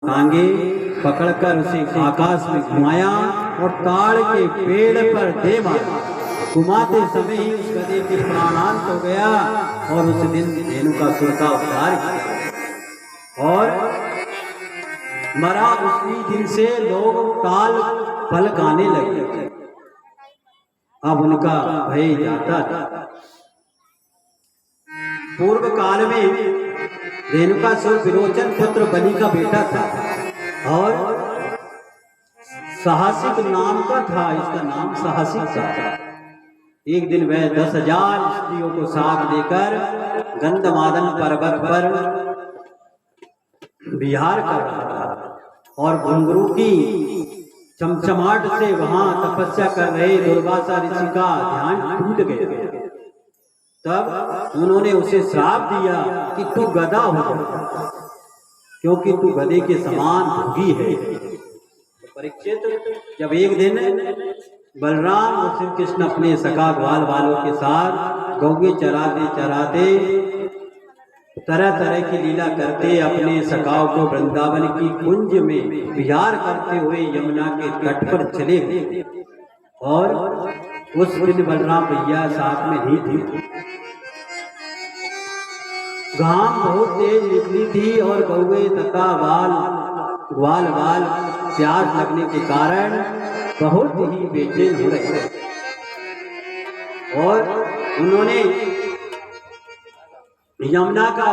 टांगे पकड़कर उसे आकाश में घुमाया और ताड़ के पेड़ पर दे मारा। घुमाते समय ही उस गधे के प्राणांत हो गया और उस दिन रेणुकासुर का उद्धार किया और मरा। उसी दिन से लोग ताल पल गाने लगे। अब उनका भय जाता था। पूर्व काल में रेणुकासुर विरोचन पुत्र बलि का बेटा था और साहसिक नाम का था। इसका नाम साहसिक था। एक दिन वह 10,000 स्त्रियों को साथ लेकर गंधमादन पर्वत पर विहार कर रहा था और घुंघरू की चमचमाट से वहां तपस्या कर रहे दुर्वासा ऋषि का ध्यान टूट गया। तब उन्होंने उसे श्राप दिया कि तू गधा हो जा, क्योंकि तू गधे के समान भोगी है। परीक्षित, जब एक दिन बलराम और श्री कृष्ण अपने सखा ग्वाल वालों के साथ गौगे चराते चराते तरह तरह की लीला करते अपने सखाओं को वृंदावन की कुंज में विहार करते हुए यमुना के तट पर चले गए और उस दिन बलराम भैया साथ में नहीं थे। घाम बहुत तेज निकली थी और गौवे तथा ग्वाल वाल प्यास लगने के कारण बहुत ही बेचैन हो रहे और उन्होंने यमुना का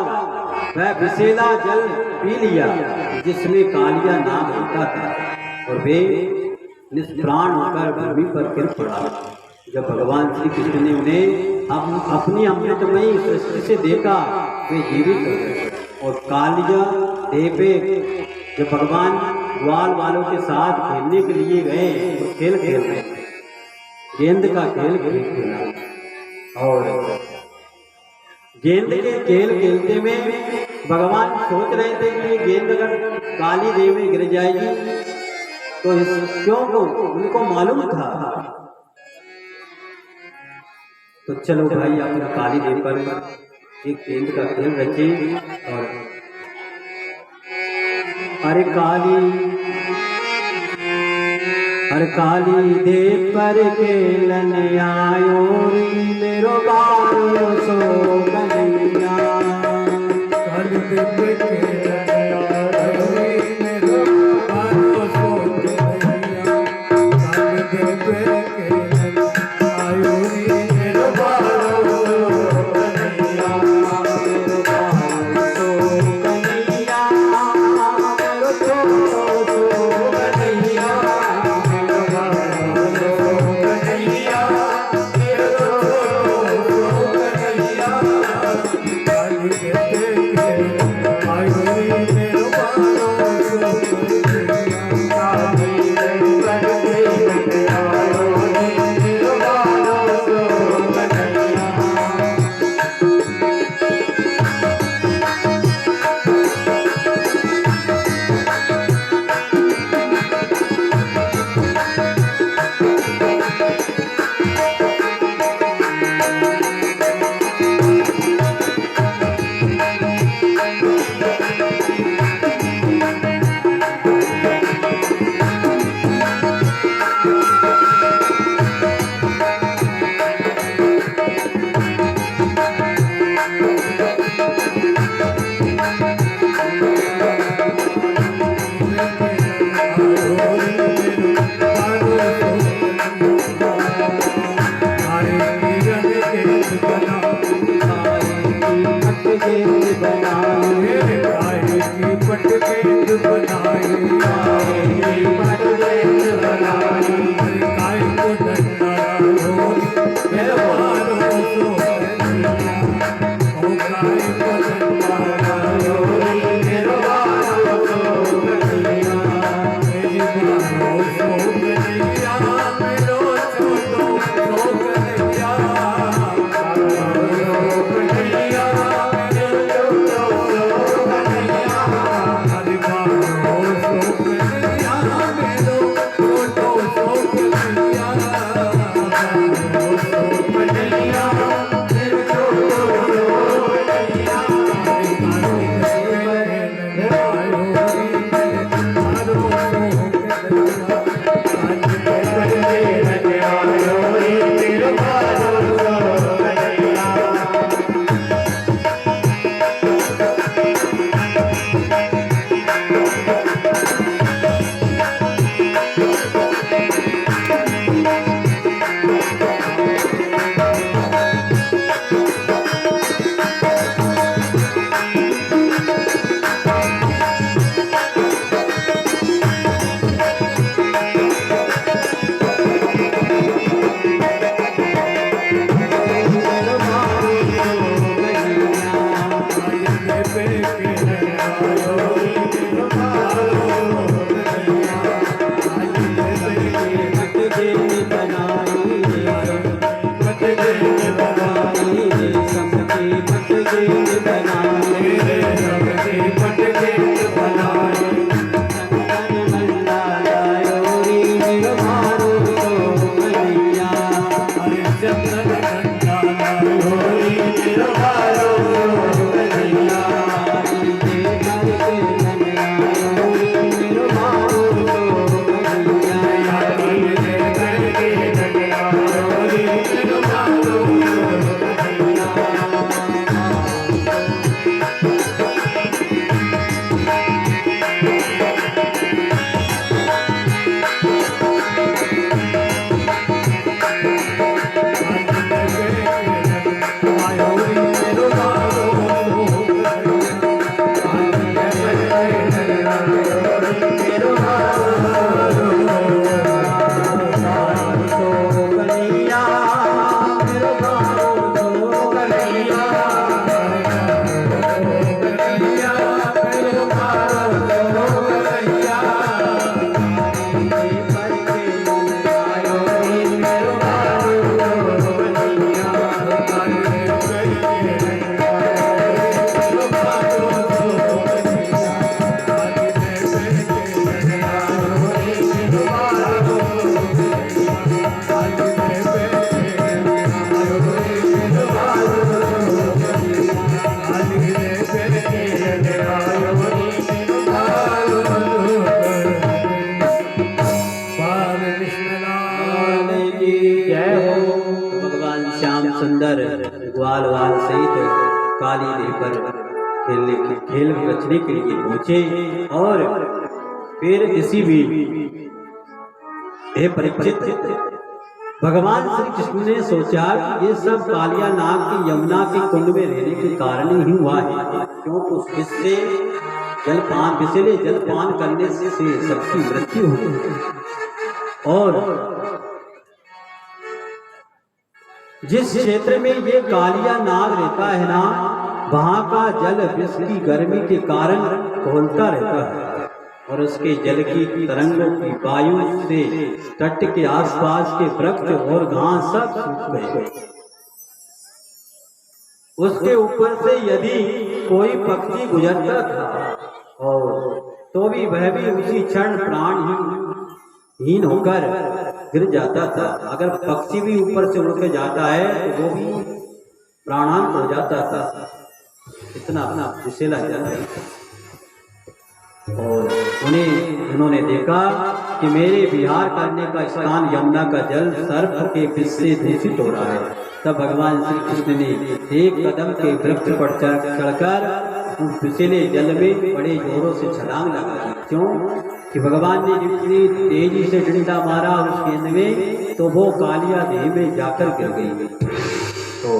वह विषैला जल पी लिया जिसमें कालिया नाम होता था और वे निष्प्राण होकर भूमि पर गिर पड़ा। जब भगवान श्री कृष्ण ने उन्हें अपनी अमृतमयी सृष्टि से देखा, वे जीवित हो गए और कालिया देह पे जब भगवान ग्वाल वालों के साथ खेलने के लिए गए तो खेल खेल रहे, गेंद का खेल खेला और गेंद के खेल खेलते में भगवान सोच रहे थे कि गेंद अगर काली देव में गिर जाएगी तो क्यों को उनको मालूम था। तो चलो भाई अपना काली देव पर एक गेंद का खेल रखे और अरे काली देव पर खेलन आयो मेरो बारो सो कन्हैया। काली देव पर खेलन आयो मेरो बारो सो कन्हैया। काली देव पर खेलन आयो मेरो बारो कन्हैया। मेरो बारो सो कन्हैया, मेरो सो कन्हैया। काली देह पर खेल रचने के लिए पहुंचे। और फिर किसी भी हे परीक्षित, भगवान श्री कृष्ण ने सोचा कि ये सब कालिया नाग की यमुना के कुंड में रहने के कारण ही हुआ है, क्योंकि इससे जलपान करने से सबकी मृत्यु हुई। और जिस क्षेत्र में ये कालिया नाग रहता है ना, वहां का जल विश्व की गर्मी के कारण खौलता रहता है और उसके जल की तरंगों की वायु से तट के आसपास के वृक्ष और घास सब सूख गए। उसके ऊपर से यदि कोई पक्षी गुजरता था और तो भी वह भी उसी क्षण प्राणहीन होकर गिर जाता था। अगर पक्षी भी ऊपर से उड़ के जाता है तो वो भी प्राणांत हो जाता था, इतना विषैला जल है। और उन्होंने देखा कि मेरे विहार करने का स्थान यमुना का जल सर्प के विष से दूषित हो रहा है। तब भगवान श्री कृष्ण ने एक कदम के वृक्ष पर चढ़कर उस विषैले जल में बड़े जोरों से छलांग लगा दी। क्यों कि भगवान ने जितनी तेजी से डंडा मारा उस गेंद में, तो वो कालिया देह में जाकर गिर गई। तो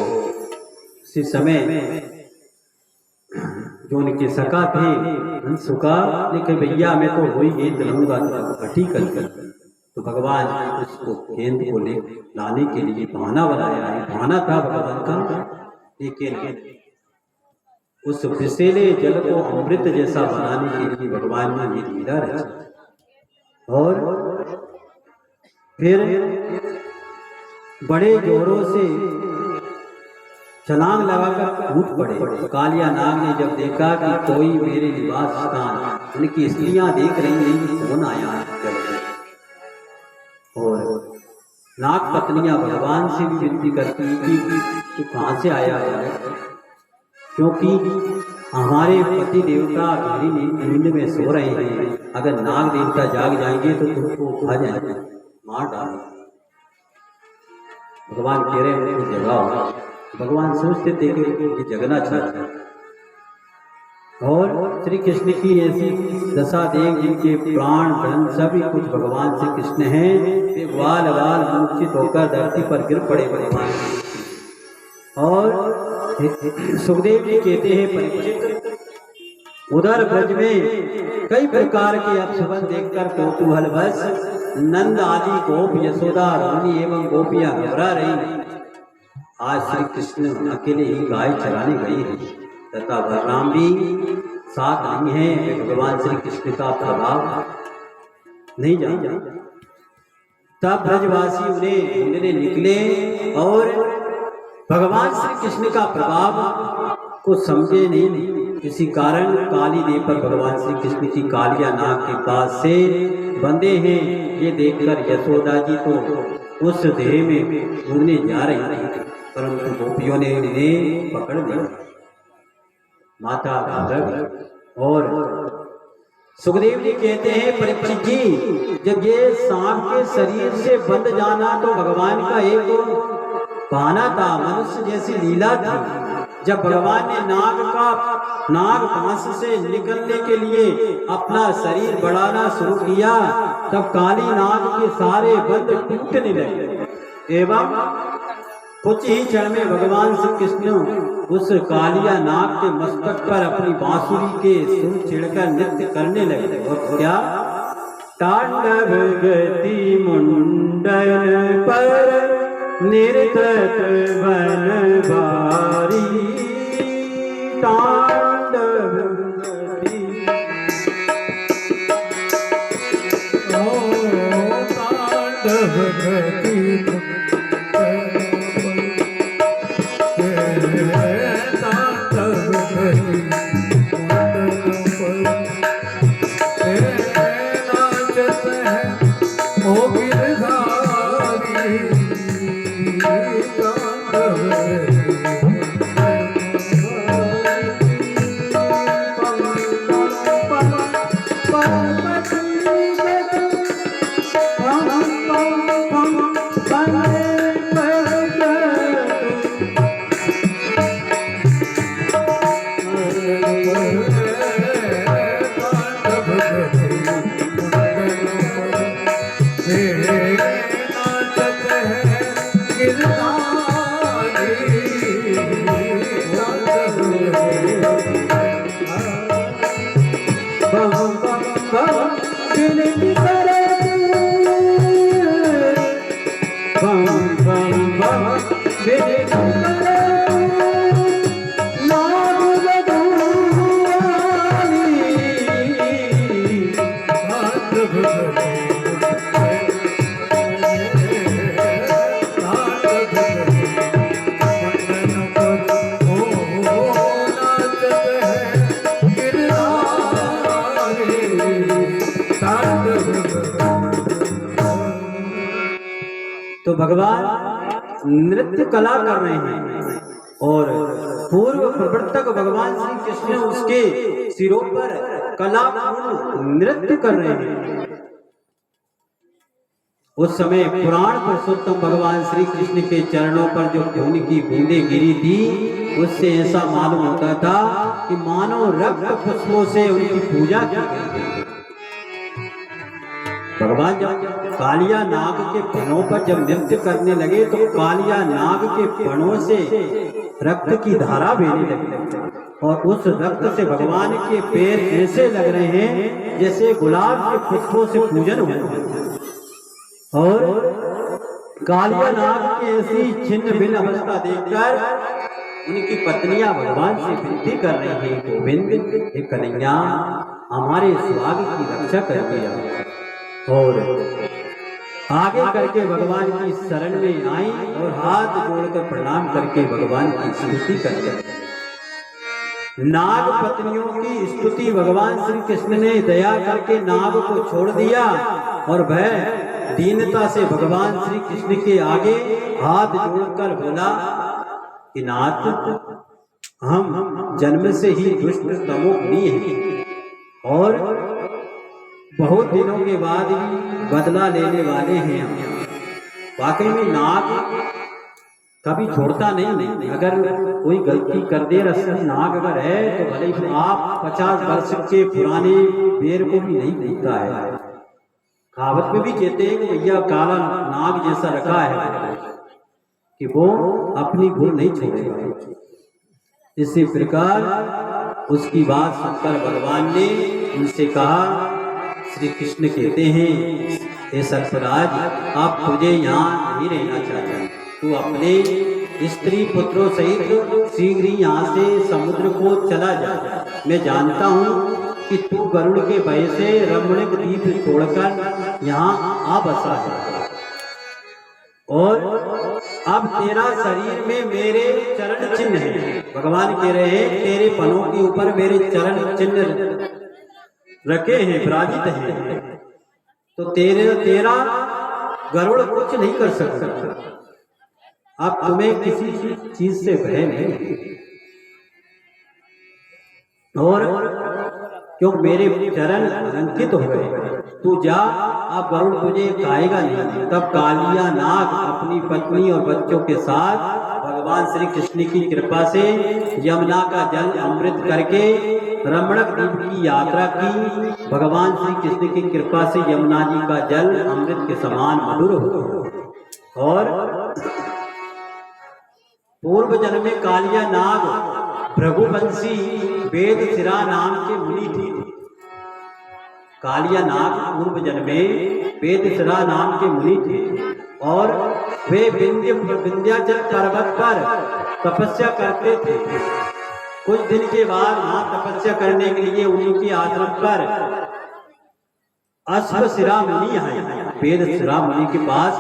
उसी समय जो उनके सखा थे सुखा लेकिन भैया मैं तो वही गेंद लूंगा इकट्ठी कर। तो भगवान उसको गेंद को लाने के लिए बहाना बनाया है। बहाना था भगवान का, लेकिन उस विषैले जल को अमृत जैसा बनाने के लिए भगवान ने ये लीला रची। और फिर बड़े जोरों से छलांग लगाकर कूद पड़े। कालिया नाग ने जब देखा कि कोई मेरे निवास स्थान उनकी स्त्रियां देख रही हैं, कौन आया है, और नाग पत्नियां भगवान से भी विनती करती कि तू कहाँ से आया है, क्योंकि हमारे पति देवता मेरी नींद में सो रहे हैं, अगर नाग देवता जाग जाएंगे तो तुमको खा जाएंगे, मार डालेंगे। भगवान कह रहे हैं उनको जगाओ। भगवान सोचते थे कि ये जगना चाहता है। और श्री कृष्ण की ऐसी दशा देख जिनके प्राण धन सभी कुछ भगवान श्री कृष्ण हैं, वे वाल मूर्छित होकर धरती पर गिर पड़े भगवान। और सुखदेव जी कहते हैं परीक्षित, उधर ब्रज में कई प्रकार के अपशगुन देखकर कौतूहलवश नंद आदि गोप यशोदा रानी एवं गोपियां घबरा रही। आज श्री कृष्ण अकेले ही गाय चराने गए हैं तथा बलराम भी साथ नहीं है। भगवान श्री कृष्ण का प्रभाव नहीं जाना। तब ब्रजवासी उन्हें ढूंढने निकले और भगवान श्री कृष्ण का प्रभाव को समझे नहीं। इसी कारण काली देह पर भगवान श्री कृष्ण की कालिया नाग के पास से बंधे हैं, ये देखकर यशोदा जी तो उस देह में ढूंढने जा रही थी, परंतु गोपियों ने उन्हें पकड़ लिया। माता भागवत और सुखदेव जी कहते हैं परीक्षित जी, जब ये सांप के शरीर से बंध जाना तो भगवान का एक बहाना था, मनुष्य जैसी लीला थी। जब भगवान ने नाग फांस से निकलने के लिए अपना शरीर बढ़ाना शुरू किया, तब काली नाग के सारे बंध टूटने लगे एवं कुछ ही क्षण में भगवान श्री कृष्ण उस कालिया नाग के मस्तक पर अपनी बांसुरी के सुर छिड़कर नृत्य करने लगे। और क्या तांडव गति मुंडन पर निर्तत बन भारी, तांडव गति तांडव गति विनती करे बम बम बम विनती करे नाग बधुआनी तो भगवान नृत्य कला कर रहे हैं और पूर्व प्रवर्तक भगवान श्री कृष्ण उसके सिरों पर कलापूर्ण नृत्य कर रहे हैं। उस समय पुराण पुरुषोत्तम भगवान श्री कृष्ण के चरणों पर जो खून की बूंदें गिरी थी उससे ऐसा मालूम होता था कि मानो रक्त पुष्पों से उनकी पूजा की गई। भगवान जब कालिया नाग के फणों पर जब नृत्य करने लगे तो कालिया नाग के फणों से रक्त की धारा बहने लगी और उस रक्त से भगवान के पैर ऐसे लग रहे हैं जैसे गुलाब के पुष्पों से पूजन हुआ। और कालिया नाग की ऐसी छिन्न भिन्न अवस्था देखकर उनकी पत्नियां भगवान से विनती कर रही हैं, गोविंद हे कन्हैया हमारे सुहाग की रक्षा कर दिया। और आगे करके भगवान की शरण में आई और हाथ जोड़कर प्रणाम करके भगवान की स्तुति करते। नाग पत्नियों की स्तुति भगवान श्री कृष्ण ने दया करके नाग को छोड़ दिया और वह दीनता से भगवान श्री कृष्ण के आगे हाथ जोड़कर बोला कि नाथ हम जन्म से ही दुष्ट तमोगुणी हैं और बहुत दिनों के बाद ही बदला लेने वाले हैं। वाकई में नाग कभी छोड़ता नहीं, अगर कोई गलती कर दे रस्सी नाग अगर है तो भले ही आप 50 वर्ष के पुराने पेड़ को भी नहीं भूलता है। कहावत में भी कहते हैं कि भैया काला नाग जैसा रखा है कि वो अपनी भूल नहीं छोड़ेगा। इसी प्रकार उसकी बात सुनकर भगवान ने उनसे कहा, श्री कृष्ण कहते हैं हे सर्पराज आप तुझे यहाँ नहीं रहना चाहते, तू अपने स्त्री पुत्रों सहित शीघ्र ही यहाँ से समुद्र को चला जा। मैं जानता हूँ कि तू गरुड़ के भय से रमणीक द्वीप छोड़कर यहाँ आ बसा है और अब तेरा शरीर में मेरे चरण चिन्ह है। भगवान कह रहे हैं तेरे पनों के ऊपर मेरे चरण चिन्ह रखे हैं, विराजित हैं, तो तेरा गरुड़ कुछ नहीं कर सकता। अब तुम्हें किसी चीज से भय नहीं और क्यों मेरे चरण अंकित हो गए, तू जा, अब गरुड़ तुझे खाएगा नहीं। तब कालिया नाग अपनी पत्नी और बच्चों के साथ भगवान श्री कृष्ण की कृपा से यमुना का जल अमृत करके रमणक द्वीप की यात्रा की। भगवान श्री कृष्ण की कृपा से यमुना जी का जल अमृत के समान मधुर हो और पूर्व जन्म में कालिया नाग भृगुवंशी वेद सिरा नाम के मुनि थे। कालिया नाग पूर्व जन्म में वेद सिरा नाम के मुनि थे और वे विंध्याचल पर्वत पर तपस्या करते थे। कुछ दिन के बाद वहां तपस्या करने के लिए उन्हीं के आश्रम पर अश्वशिरा मुनि आए। वेद शिरा मुनि के पास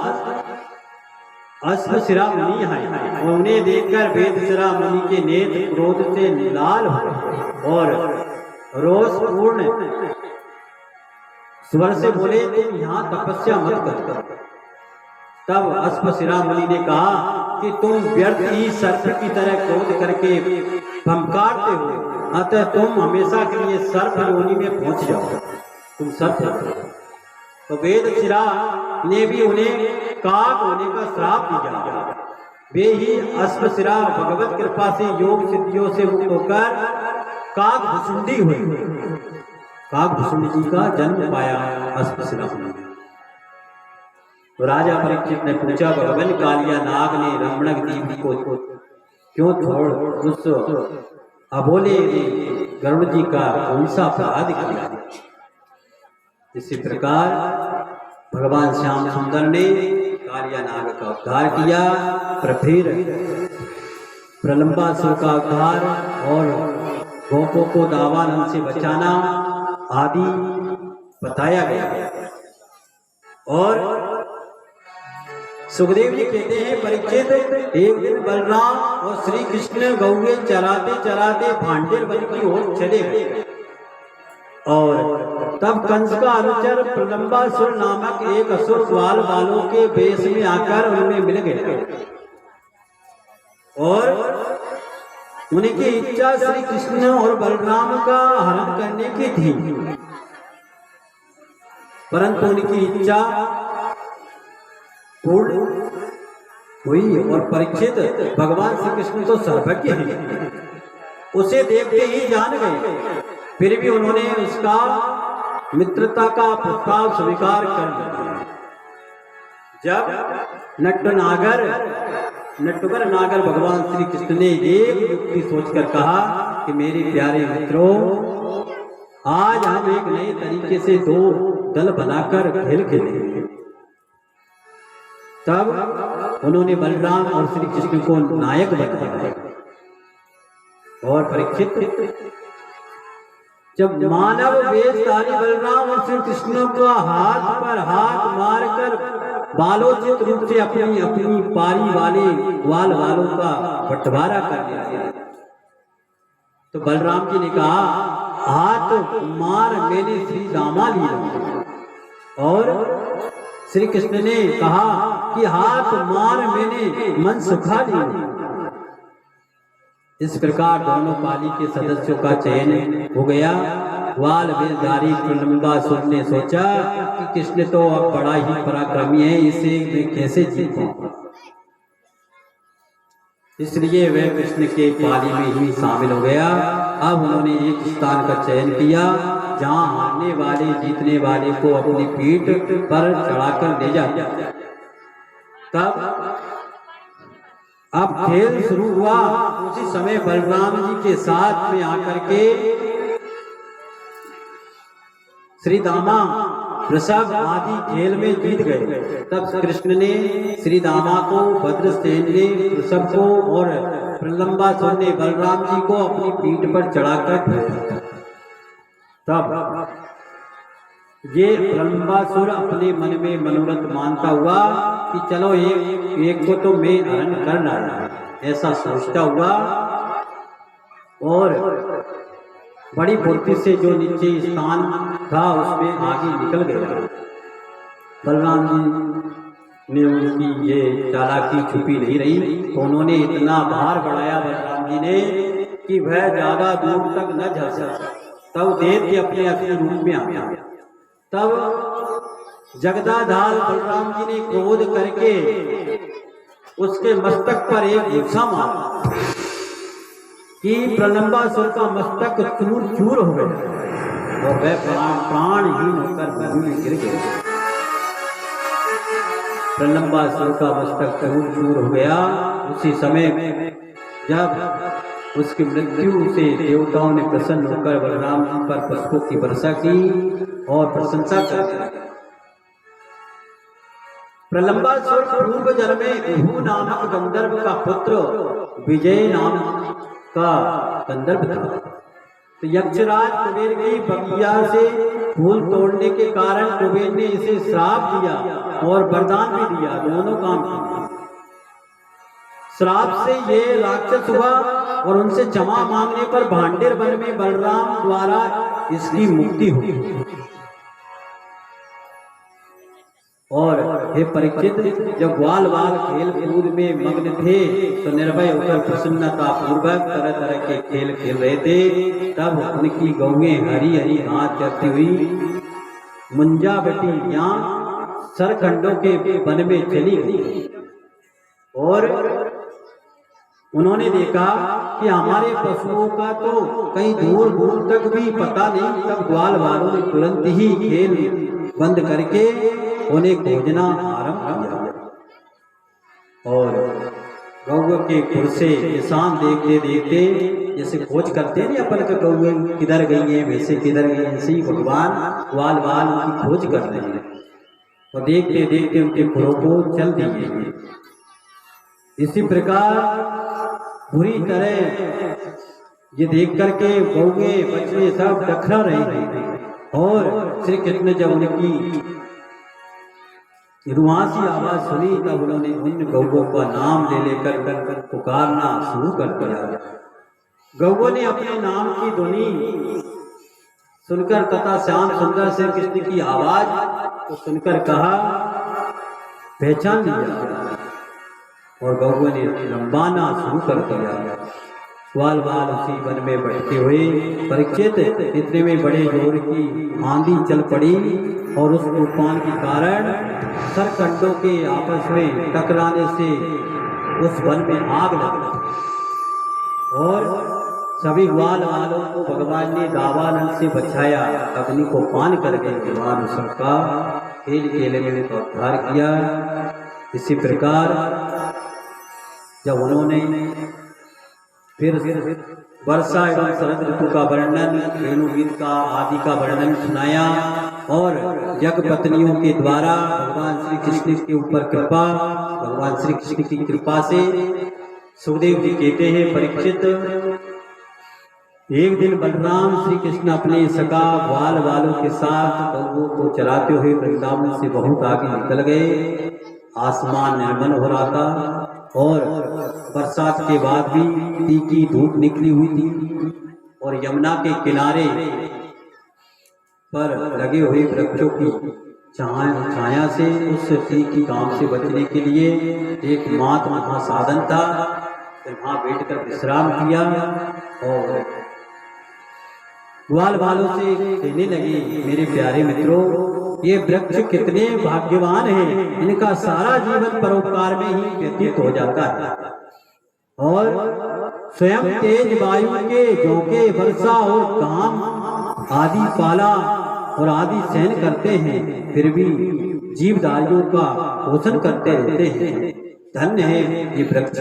अश्वशिरा मुनि आए और उन्हें देखकर वेद शिरा मुनि के नेत्र क्रोध से लाल हो और रोषपूर्ण स्वर से बोले तुम यहाँ तपस्या मत कर। तब अश्वशिरा मुनि ने कहा कि तुम व्यर्थ ही सर्प की तरह क्रोध करके फंकारते हो, अतः तुम हमेशा के लिए सर्प योनि में पहुंच जाओ, तुम सर्प। तो वेद शिरा ने भी उन्हें काक होने का श्राप दिया। वे ही अश्वशिरा भगवत कृपा से योग सिद्धियों से मुक्त होकर काक भुसुंडी हुई। काक भुसुंडी जी का जन्म पाया अश्वशिरा ने। तो राजा परीक्षित ने पूछा, भगवान कालिया नाग ने रमणक द्वीप को क्यों छोड़ उस अबोले ने गरुड़ जी का कौन सा अपराध किया? इसी प्रकार भगवान श्याम सुंदर ने कालिया नाग का उद्धार किया, फिर प्रलंबासुर का उद्धार और गोपों को दावानल से बचाना आदि बताया गया। और सुखदेव जी कहते हैं, परीक्षित, एक दिन बलराम और श्री कृष्ण गौए चराते चराते भांडेर वन की ओर चले गए और तब कंस का अनुचर प्रलंबासुर नामक एक असुर ग्वाल बालों के वेश में आकर उनमें मिल गया और उनकी इच्छा श्री कृष्ण और बलराम का हरण करने की थी, परंतु उनकी इच्छा पूर्ण हुई। और परीक्षित, भगवान श्री कृष्ण तो सर्वज्ञ हैं, उसे देखते ही जान गए, फिर भी उन्होंने उसका मित्रता का प्रस्ताव स्वीकार कर लिया। जब नटवर नागर भगवान श्री कृष्ण ने एक युक्ति सोचकर कहा कि मेरे प्यारे मित्रों, आज हम एक नए तरीके से दो दल बनाकर खेल खेलेंगे। तब उन्होंने बलराम और श्री कृष्ण को नायक बनाया। और परीक्षित, जब मानव वेशधारी बलराम और श्री कृष्ण को हाथ पर हाथ मारकर बालोचित रूप से अपनी अपनी पारी वाले ग्वाल वालों का बंटवारा कर लिया, तो बलराम जी ने कहा, हाथ मार मैंने श्री दामा लिया। और श्री कृष्ण ने कहा कि हाथ मार मैंने मन सुखा लिया। इस प्रकार दोनों पाली के सदस्यों का चयन हो गया। ग्वाल वेशधारी प्रलंबासुर ने सोचा कि कृष्ण तो अब बड़ा ही पराक्रमी है, इसे मैं कैसे जीतूं, इसलिए वह कृष्ण के पाली में ही शामिल हो गया। अब उन्होंने एक स्थान का चयन किया जहां हारने वाले जीतने वाले को अपनी पीठ पर चढ़ाकर ले जाते। तब अब खेल शुरू हुआ। उसी समय बलराम जी के साथ में आकर के श्री दामा वृषभ आदि खेल में जीत गए। तब कृष्ण ने श्री दामा को, भद्रसेन ने वृषभ को और प्रलंबासुर ने बलराम जी को अपनी पीठ पर चढ़ाकर, तब ये प्रलंबासुर अपने मन में मनोरथ मानता हुआ कि चलो एक को तो मैं हरण कर लाया, ऐसा सोचता हुआ और बड़ी फुर्ती से जो नीचे स्थान था उसमें आगे निकल गया। बलराम जी ने उनकी ये चालाकी छुपी नहीं रही, तो उन्होंने इतना भार बढ़ाया बलराम जी ने कि वह ज्यादा दूर तक न जा सका। तब देव के अपने असली रूप में आ गया। तब जगदाधार बलराम जी ने क्रोध करके उसके मस्तक पर एक गुच्छा मारा कि प्रलंबासुर का मस्तक चूर चूर हो गया और वह प्राणहीन होकर भूमि में गिर गया। प्रलंबासुर का मस्तक चूर चूर हो गया। उसी समय जब उसकी मृत्यु से देवताओं ने प्रसन्न होकर बलराम जी पर पुष्पों की वर्षा की और प्रशंसा करते। प्रलंबासुर पूर्व जन्म में उहू नामक गंधर्व का पुत्र विजय नाम का गंधर्व था। तो यक्षराज कुबेर की बगिया से फूल तोड़ने के कारण कुबेर ने इसे श्राप दिया और वरदान भी दिया, दोनों काम किए। श्राप से ये राक्षस हुआ और उनसे क्षमा मांगने पर भांडेर वन में बलराम द्वारा इसकी मुक्ति हुई। और हे परीक्षित, जब ग्वाल बाल खेल कूद में मग्न थे तो निर्भय होकर प्रसन्नता पूर्वक तरह तरह के खेल खेल रहे थे। तब उनकी गौएं हरी हरी हाथ चलती हुई मुंजावटी सरखंडों के वन में चली गई और उन्होंने देखा कि हमारे पशुओं का तो कहीं दूर दूर तक भी पता नहीं। तब ग्वाल वालों ने तुरंत ही खेल बंद करके उन्हें खोजना आरंभ किया और गौ के खुर से निशान देखते देखते जैसे खोज करते हैं ना अपन के कौवे किधर गई है, वैसे किधर गई, ऐसे ही भगवान ग्वाल बाल उनकी खोज कर रहे हैं और देखते देखते उनके खुरों को चल दिए। इसी प्रकार बुरी तरह ये देख करके कौवे बछड़े सब टकरा रहे थे और श्री कृष्ण जब उनकी रुआसी आवाज सुनी तब उन्होंने उन गौवों का नाम ले लेकर पुकारना शुरू कर दिया। गौवों ने अपने नाम की ध्वनि सुनकर तथा श्याम सुंदर श्री कृष्ण की आवाज को सुनकर कहा, पहचान लिया और गौवों ने लंबाना शुरू कर दिया। ग्वाल बाल उसी वन में बैठे हुए परीक्षित, इतने में बड़े जोर की आंधी चल पड़ी और उस तूफान के कारण सरकंडों के आपस में टकराने से उस वन में आग लग गई और सभी ग्वाल बालों को भगवान ने दावानल से बचाया, अग्नि को पान कर गए। भगवान सबका खेल खेल में उनका उद्धार किया। इसी प्रकार जब उन्होंने फिर वर्षा एवं शरद ऋतु का वर्णन, वेणुगीत का आदि का वर्णन सुनाया और जग पत्नियों के द्वारा भगवान श्री कृष्ण के ऊपर कृपा, भगवान श्री कृष्ण की कृपा से सुखदेव जी कहते हैं, परीक्षित एक दिन बलराम श्री कृष्ण अपने सका ग्वाल वालों के साथ गौओं को चराते हुए वृंदावन से बहुत आगे निकल गए। आसमान निर्मल हो रहा था और बरसात के बाद भी तीखी धूप निकली हुई थी और यमुना के किनारे पर लगे हुए वृक्षों की छाया से उस तीखी काम से बचने के लिए एक मात्र महासाधन था। वहां बैठकर विश्राम किया और ग्वाल बालों से कहने लगे, मेरे प्यारे मित्रों, ये वृक्ष कितने भाग्यवान हैं, इनका सारा जीवन परोपकार में ही व्यतीत हो जाता है और स्वयं तेज वायु के झोंके, वर्षा और काम आदि पाला और आदि सहन करते हैं, फिर भी जीवधारियों का पोषण करते रहते हैं। धन्य है ये वृक्ष,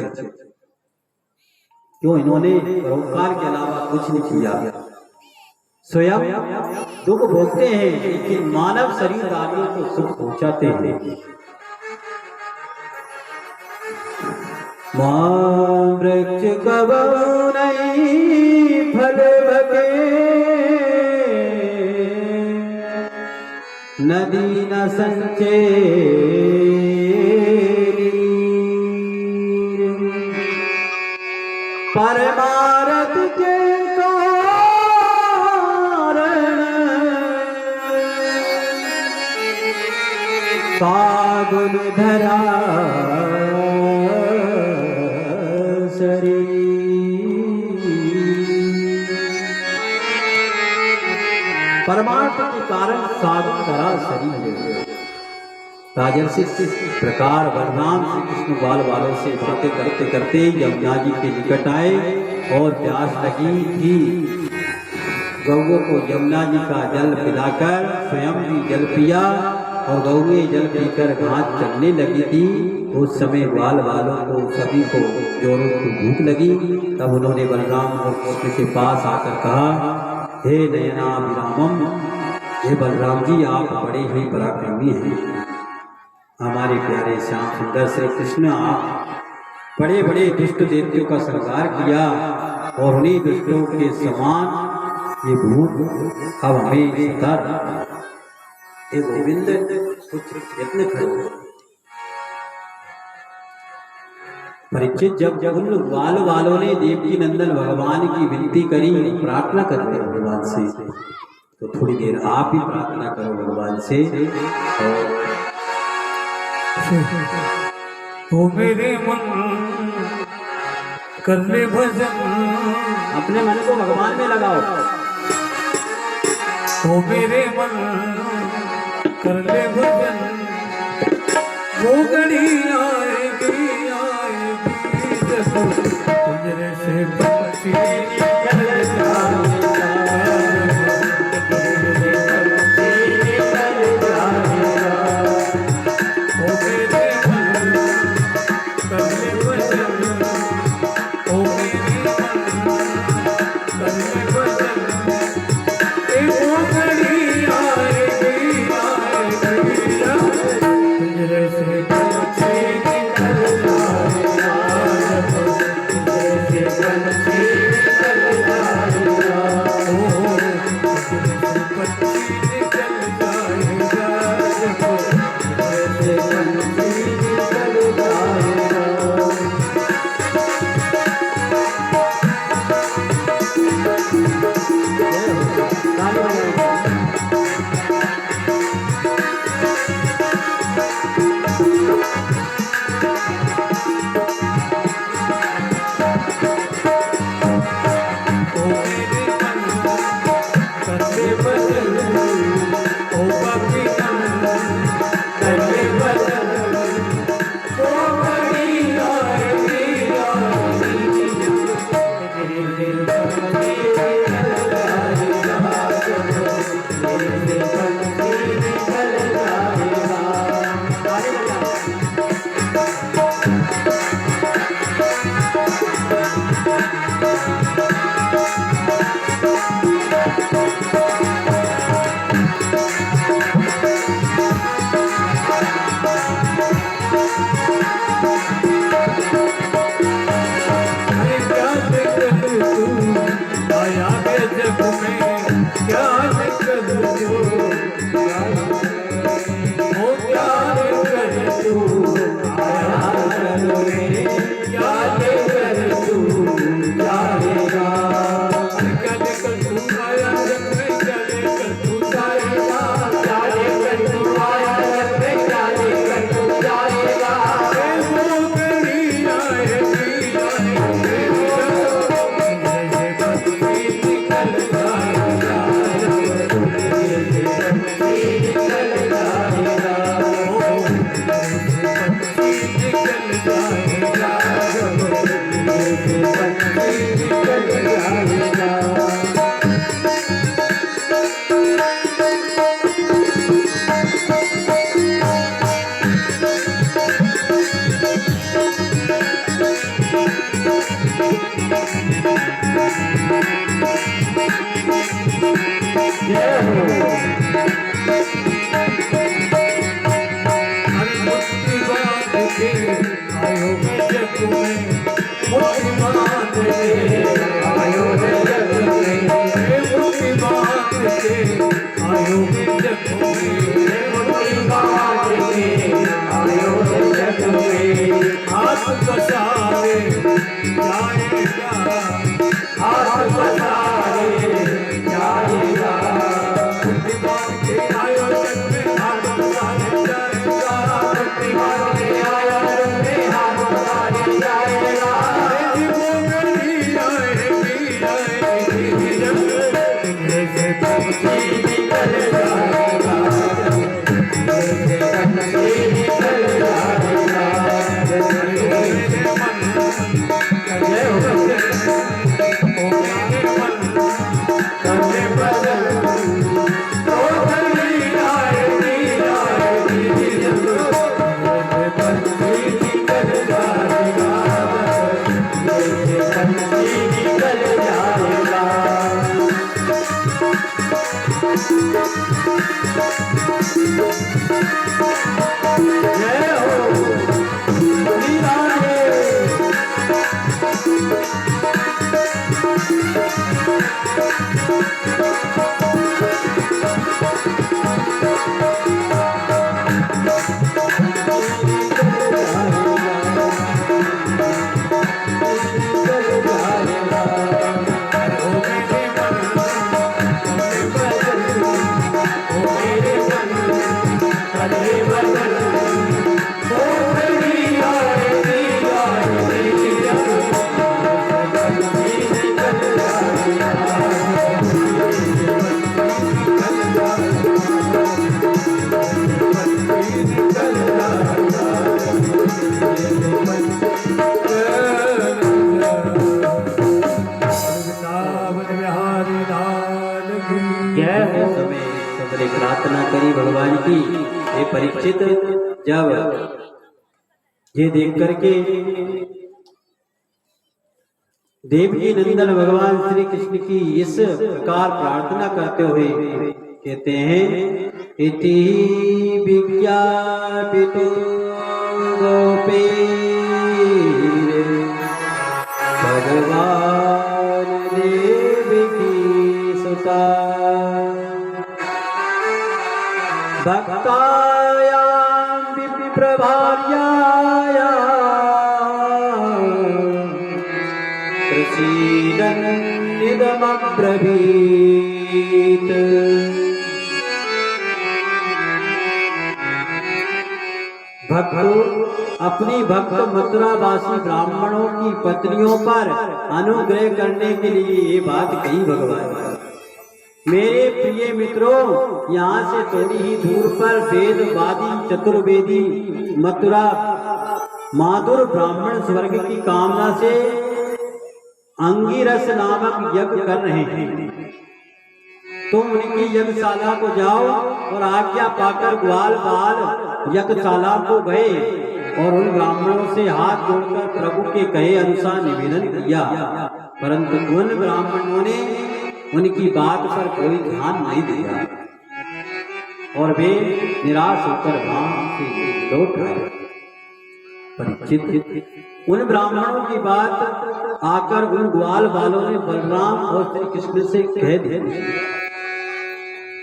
क्यों इन्होंने परोपकार के अलावा कुछ नहीं किया। स्वयं दुख भोगते हैं लेकिन मानव शरीरधारियों को सुख पहुंचाते हैं। मां वृक्ष कबहु नहीं फल भगे, नदी न संचे परमारथ के सागुन धरा शरीर। परमार्थ के कारण सागुन धरा शरीर। राजर्षि इस प्रकार बलराम श्री कृष्ण ग्वाल वालों से बातें करते करते यमुना जी के निकट आए और प्यास लगी थी। गौओं को यमुना जी का जल पिलाकर स्वयं भी जल पिया और गौएं जल पीकर घास चलने लगी थी। उस समय ग्वाल वालों को सभी को जोरों की भूख लगी। तब उन्होंने बलराम और कृष्ण के पास आकर कहा, हे नयनाभिरामम, हे बलराम जी, आप बड़े ही पराक्रमी हैं। हमारे प्यारे श्याम सुंदर श्री कृष्ण, आप बड़े बड़े दुष्ट दैत्यों का संहार किया और उन्हीं दुष्टों के समान ये भूत अब हमें सता। हे गोविंद, कुछ यत्न करो। परीक्षित जब उन ग्वाल वालों ने देवकी नंदन भगवान की विनती करी, प्रार्थना करते भगवान से, तो थोड़ी देर आप भी प्रार्थना करो भगवान से। ओ मेरे मन कर ले भजन, अपने मन को भगवान में लगाओ। ओ मेरे मन कर ले भजन, वो घड़ी आएगी जब पिंजरे से पक्षी निकल जाएगा, ओ मेरे मन कर ले भजन, ओ मेरे मन आयो जग में मुक्ति पाने के आयो जग में हाथ पसारे जाएगा हाथ पसारे जाएगा मुक्ति पाने आयो जग में हाथ पसारे जाएगा मुक्ति पाने आयो जग में हाथ पसारे जाएगा जीवों में भी आएगी जैसे पक्षी निकल जाएगा जैसे पक्षी निकल जाएगा मेरे मन जय हो ओ मेरे मन करने बदल तो कली आएगी जैसे पक्षी निकल जाएगा जैसे पक्षी निकल जाएगा जय हो श्री राधे सबने प्रार्थना करी भगवान की। हे परीक्षित, जब ये देख करके देवकी नंदन भगवान श्री कृष्ण की इस प्रकार प्रार्थना करते हुए कहते हैं, इति विज्ञापितो गोपेर भगवान देवकी सुता भक्तायां विप्रभार्यायां प्रसीदन्निदमब्रवीत्। भक्तों, अपनी भक्त मथुरावासी ब्राह्मणों की पत्नियों पर अनुग्रह करने के लिए ये बात कही भगवान। मेरे प्रिय मित्रों, यहाँ से थोड़ी ही दूर पर वेदवादी चतुर्वेदी मथुरा माधुर ब्राह्मण स्वर्ग की कामना से अंगिरस नामक यज्ञ कर रहे हैं। तुम उनकी यज्ञशाला को जाओ और आज्ञा पाकर ग्वाल बाल यज्ञशाला को गए और उन ब्राह्मणों से हाथ जोड़कर प्रभु के कहे अनुसार निवेदन किया, परंतु उन ब्राह्मणों ने उनकी बात पर कोई ध्यान नहीं दिया और वे निराश होकर वहां से लौट आए। परीक्षित, उन ब्राह्मणों की बात आकर उन ग्वाल बालों ने बलराम और श्री कृष्ण से कह दिया।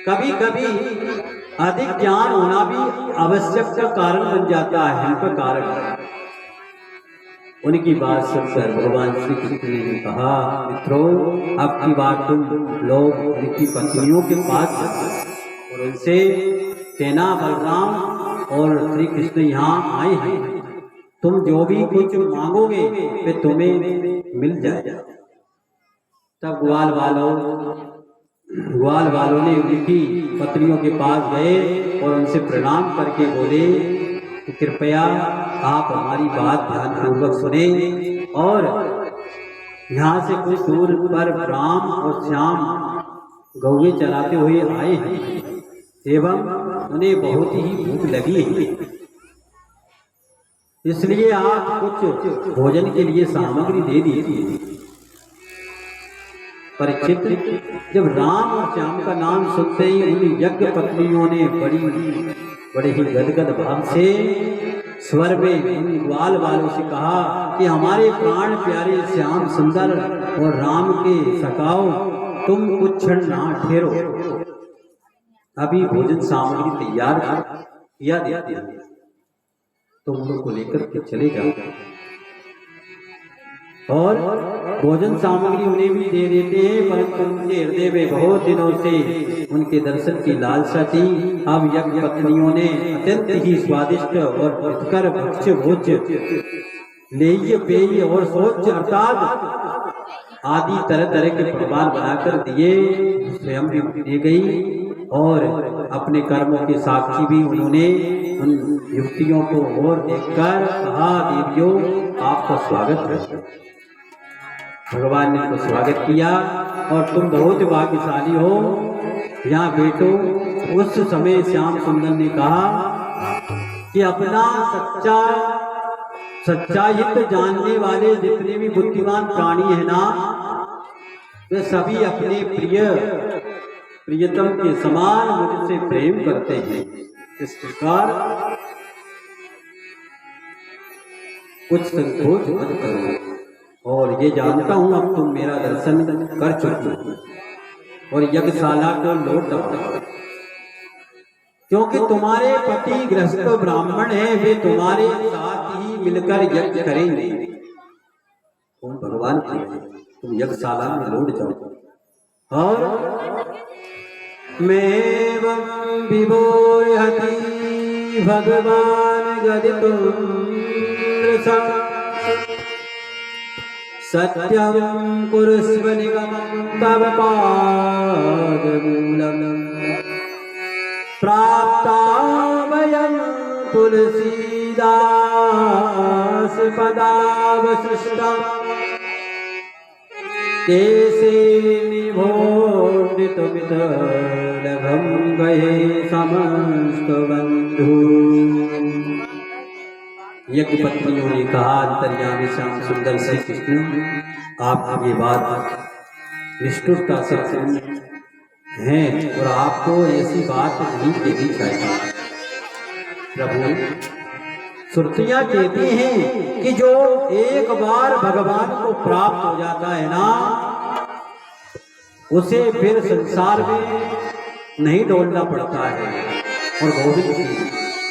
कभी कभी अधिक ज्ञान होना भी आवश्यक का कारण बन जाता है, हिंसा कारक। उनकी बात सुनकर भगवान श्री कृष्ण ने कहा, मित्रों, अब की बात तुम लोग उनकी पत्नियों के पास और उनसे सेना बलराम और श्री कृष्ण यहाँ आए हैं, तुम जो भी कुछ मांगोगे वे तुम्हें मिल जाएगा। तब ग्वाल वालों ने उनकी पत्नियों के पास गए और उनसे प्रणाम करके बोले कि कृपया आप हमारी बात ध्यानपूर्वक सुने और यहाँ से कुछ दूर पर राम और श्याम गौवे चलाते हुए आए हैं एवं उन्हें बहुत ही भूख लगी है, इसलिए आप कुछ भोजन के लिए सामग्री दे दीजिए। परीक्षित, जब राम और श्याम का नाम सुनते ही उन यज्ञ पत्नियों ने बड़े ही गदगद भाव से स्वर में उन ग्वाल वालों से कहा कि हमारे प्राण प्यारे श्याम सुंदर और राम के सखाओ, तुम कुछ क्षण ना ठहरो। अभी भोजन सामग्री तैयार किया देते हैं, तो उन लोग को लेकर के चले जाते हैं और भोजन सामग्री उन्हें भी दे देते हैं। परंतु उनके हृदय में बहुत दिनों से उनके दर्शन की लालसा थी। अब यज्ञ पत्नियों ने अत्यंत ही स्वादिष्ट और रुचिकर भक्ष्य भोज्य लेय पेय और शौच अर्थात आदि तरह तरह के पकवान बनाकर दिए, स्वयं भी दे गई और अपने कर्मों के साक्षी भी उन्होंने उन युवतियों को और देखकर कहा, देवियों आपका स्वागत है। भगवान ने उनको स्वागत किया और तुम बहुत भाग्यशाली हो, यहाँ बैठो। उस समय श्याम सुंदर ने कहा कि अपना सच्चा हित जानने वाले जितने भी बुद्धिमान प्राणी है ना, वे सभी अपने प्रियतम के समान मुझसे प्रेम करते हैं। इस प्रकार कुछ संकोच मत करो, और ये जानता हूं अब तुम मेरा दर्शन कर चुके हो और यज्ञशाला को लौट आओ, क्योंकि तुम्हारे पति गृहस्थ ब्राह्मण हैं, वे तुम्हारे साथ ही मिलकर यज्ञ करेंगे। तुम भगवान के तुम यज्ञशाला में लौट जाओ। और मैं विभोर्हति भगवान गदितुं सत्यं कुरुष्व निगमं तव पादमूलम् प्राप्ता वयं तुलसीदास पदावशिष्टम् केसे निभोडितमित लभं गये समस्त बंधु। यज्ञ पत्नियों ने कहा, अंतर्यामी श्याम सुंदर श्री कृष्ण, आप ये बात निष्ठुरता से हैं और आपको ऐसी बात नहीं कहनी चाहिए। प्रभु, श्रुतियां कहती हैं कि जो एक बार भगवान को प्राप्त हो जाता है ना, उसे फिर संसार में नहीं डोलना पड़ता है और गोविंद की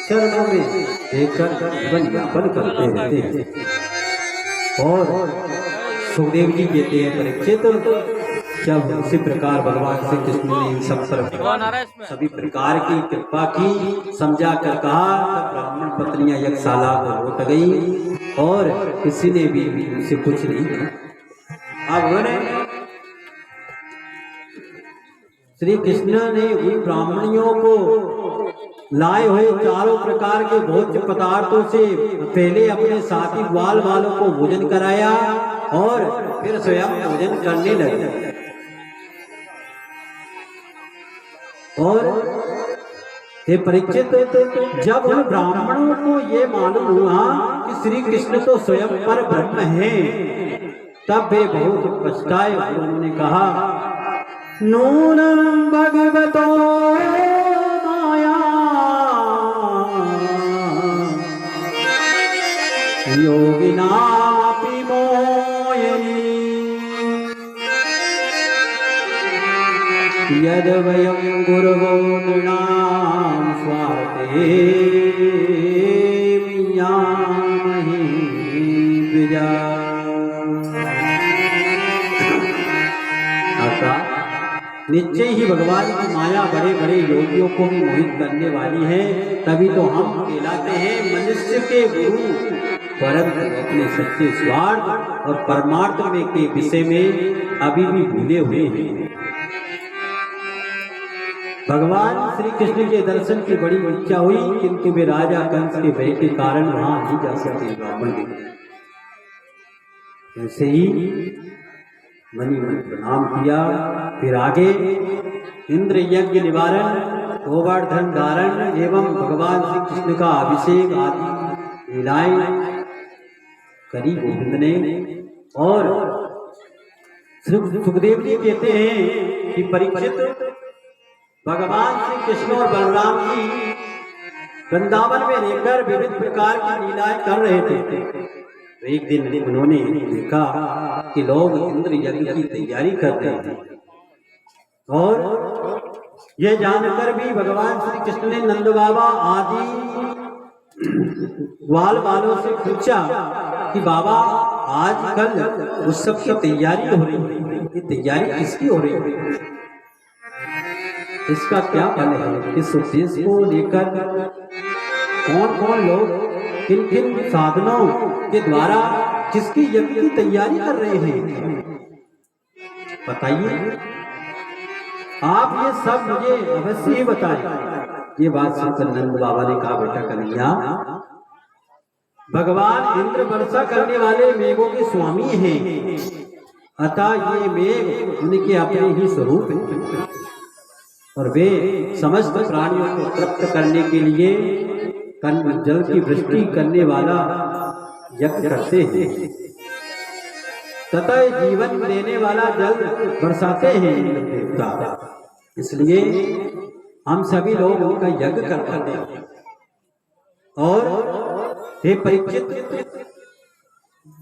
चरणों में देखकर जीवन यापन करते रहते हैं। और सुखदेव जी कहते हैं, परीक्षित, जब उसी प्रकार भगवान श्री कृष्ण ने इन सब पर सभी प्रकार की कृपा की, समझा कर कहा, तब ब्राह्मण पत्नियां यज्ञशाला को लौट गई और किसी ने भी उनसे कुछ नहीं कहा। अब उन्होंने श्री कृष्ण ने उन ब्राह्मणियों को लाए हुए चारों प्रकार के भोज्य पदार्थों से पहले अपने साथी ग्वाल वालों को भोजन कराया और फिर स्वयं भोजन करने लगे। और हे परीक्षित, जब उन ब्राह्मणों को ये मालूम हुआ कि श्री कृष्ण तो स्वयं पर ब्रह्म हैं, तब वे बहुत पछताए और उन्होंने कहा, नूनं भगवतो माया योगिनापि मोहिनी यद वयं गुरवो नृणां स्वार्थे मियामहि द्विजा। निश्चय ही भगवान की माया बड़े बड़े योगियों को भी मोहित करने वाली है, तभी तो हम कहलाते हैं मनुष्य के गुरु। परंतु अपने सच्चे स्वार्थ और परमार्थ में के विषय में अभी भी भूले हुए हैं। भगवान श्री कृष्ण के दर्शन की बड़ी इच्छा हुई, किंतु वे राजा कंस के भय के कारण वहां नहीं जा सके। ब्राह्मण के ऐसे ही मनी मन प्रणाम किया। फिर आगे इंद्र यज्ञ निवारण, गोवर्धन धारण एवं भगवान श्री कृष्ण का अभिषेक आदि लीलाएं करी गोविंद ने। और सुखदेव जी कहते हैं कि परीक्षित, भगवान श्री कृष्ण और बलराम जी वृंदावन में रहकर विविध प्रकार की लीलाएं कर रहे थे। तो एक दिन उन्होंने देखा कि लोग इंद्र यज्ञ की तैयारी कर रहे थे और ये जानकर भी भगवान श्री कृष्ण ने नंद बाबा आदि ग्वाल वालों से पूछा कि बाबा आजकल उत्सव की तैयारी हो रही है, ये तैयारी किसकी हो रही है, इसका क्या फल है, इस उद्देश्य को लेकर कौन कौन लोग किन किन साधनों के द्वारा किसकी यज्ञ की तैयारी कर रहे हैं, बताइए। आप ये सब मुझे अवश्य ही बताएं। ये बात सुनकर नंद बाबा ने कहा, बेटा कन्हैया, भगवान इंद्र वर्षा करने वाले मेघों के स्वामी हैं, अतः ये मेघ उनके अपने ही स्वरूप हैं और वे समस्त प्राणियों को तृप्त करने के लिए जल की वृष्टि करने वाला यज्ञ करते हैं तथा जीवन देने वाला जल बरसाते हैं इंद्र देवता। इसलिए हम सभी लोग उनका यज्ञ करते हैं। और हे परीक्षित,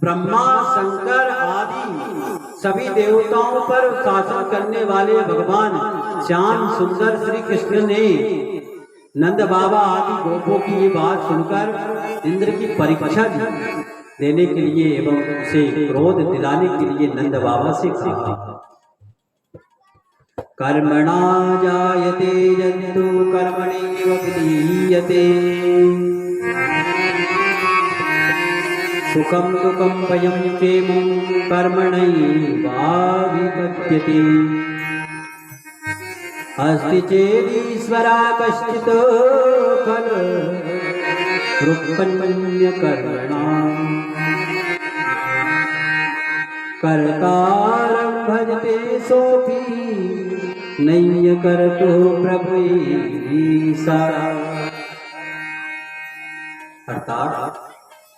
ब्रह्मा शंकर आदि सभी देवताओं पर शासन करने वाले भगवान श्याम सुंदर श्री कृष्ण ने नंद बाबा आदि गोपों की ये बात सुनकर इंद्र की परीक्षा देने के लिए एवं उसे क्रोध दिलाने के लिए नंद बाबा से कहा, कर्मणा जायते जन्तु कर्मणैव विलीयते, सुखं दुःखं भयं क्षेमं कर्मणैवाभिपद्यते, अस्ति चेदीश्वरा कश्चित् फल रुपन्यकर्मणाम् कर्तारं भजते सोऽपि नैव कर्तो प्रभुईसा। अर्थात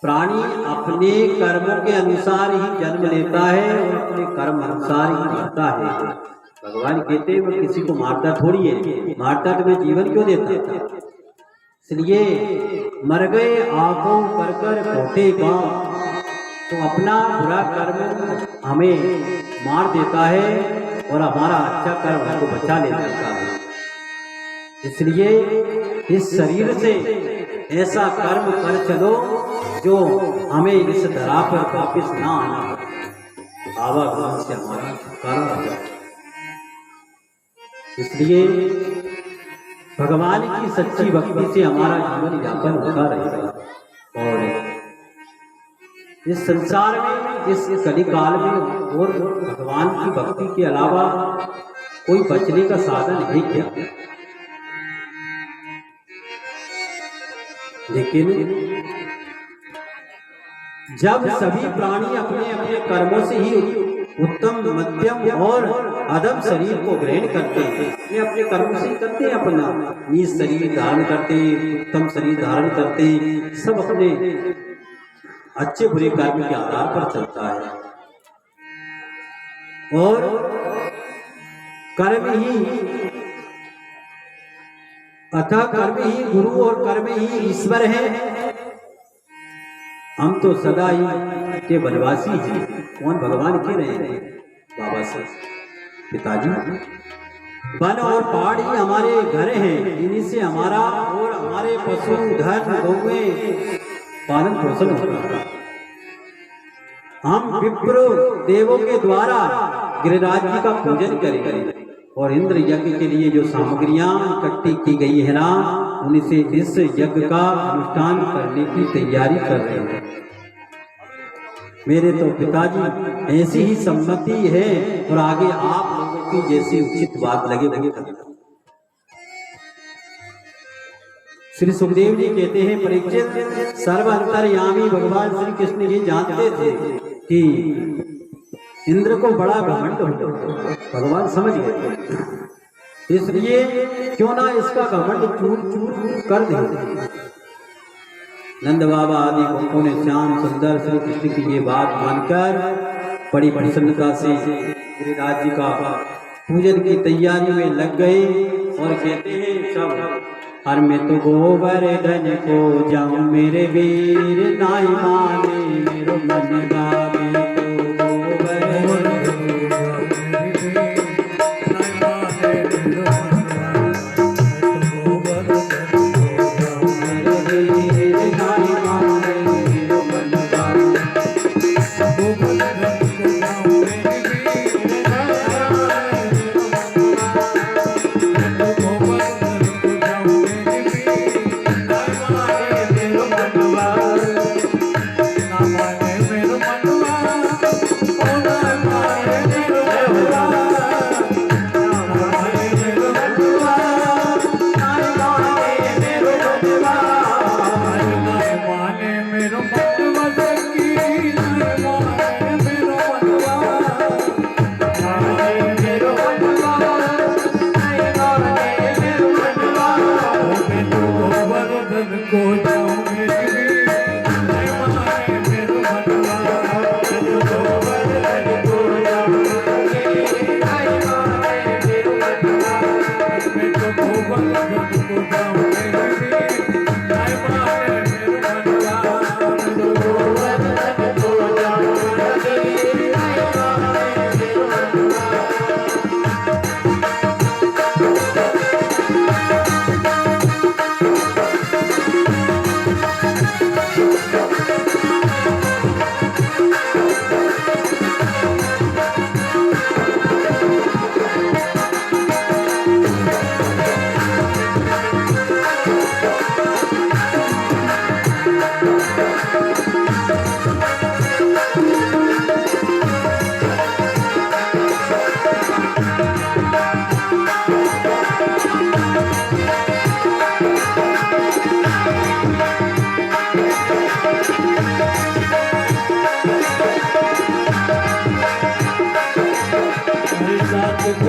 प्राणी अपने कर्मों के अनुसार ही जन्म लेता है और अपने कर्म अनुसार ही मरता है। भगवान कहते हैं वह किसी को मारता थोड़ी है, मारता तो मैं जीवन क्यों देता। इसलिए मर गए आंखों कर कर खोटे गांव, तो अपना बुरा कर्म हमें मार देता है और हमारा अच्छा कर्म हमको बचा लेता है। इसलिए इस शरीर से ऐसा कर्म कर चलो जो हमें इस धरा पर वापिस ना आना, आवागमन से हमारा छुटकारा हो जाए। इसलिए भगवान की सच्ची भक्ति से हमारा जीवन यापन होता रहेगा। और इस संसार में, इस कली काल में और भगवान की भक्ति के अलावा कोई बचने का साधन है क्या? लेकिन जब सभी प्राणी अपने अपने कर्मों से ही उत्तम, मध्यम और अधम शरीर को ग्रहण करते हैं, वे अपने कर्म से करते हैं, अपना नीच शरीर धारण करते हैं, उत्तम शरीर धारण करते हैं, सब अपने अच्छे बुरे कर्म के आधार पर चलता है। और कर्म ही अतः कर्म ही गुरु और कर्म ही ईश्वर है। हम तो सदा ही के वनवासी हैं। कौन भगवान कह रहे हैं? बाबा से पिताजी, वन और पहाड़ ही हमारे घर हैं, इन्हीं से हमारा और हमारे पशु धन गौएं पालन पोषण होता है। हम विप्र देवों के द्वारा गिरिराज जी का पूजन करेंगे और इंद्र यज्ञ के लिए जो सामग्रियां इकट्ठी की गई है ना, उनसे इस यज्ञ का अनुष्ठान करने की तैयारी कर रहे हैं। मेरे तो पिताजी ऐसी ही सम्मति है और आगे आप लोगों की जैसी उचित बात लगे वही करेंगे। श्री सुखदेव जी कहते हैं, परीक्षित, सर्व अंतर्यामी भगवान श्री कृष्ण ये जानते थे कि इंद्र को बड़ा घमंड होता, भगवान समझ गए, इसलिए क्यों ना इसका घमंड चूर चूर कर दें। नंद बाबा आदि भक्तों ने श्याम सुंदर श्री कृष्ण की ये बात मानकर बड़ी प्रसन्नता से गिरिराज जी का पूजन की तैयारी में लग गए और कहते हैं सब, हर मैं तो गोवर्धन को जाऊं मेरे वीर, नाई माने मेरो मन गावे तो गोवर्धन। मैं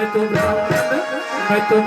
तो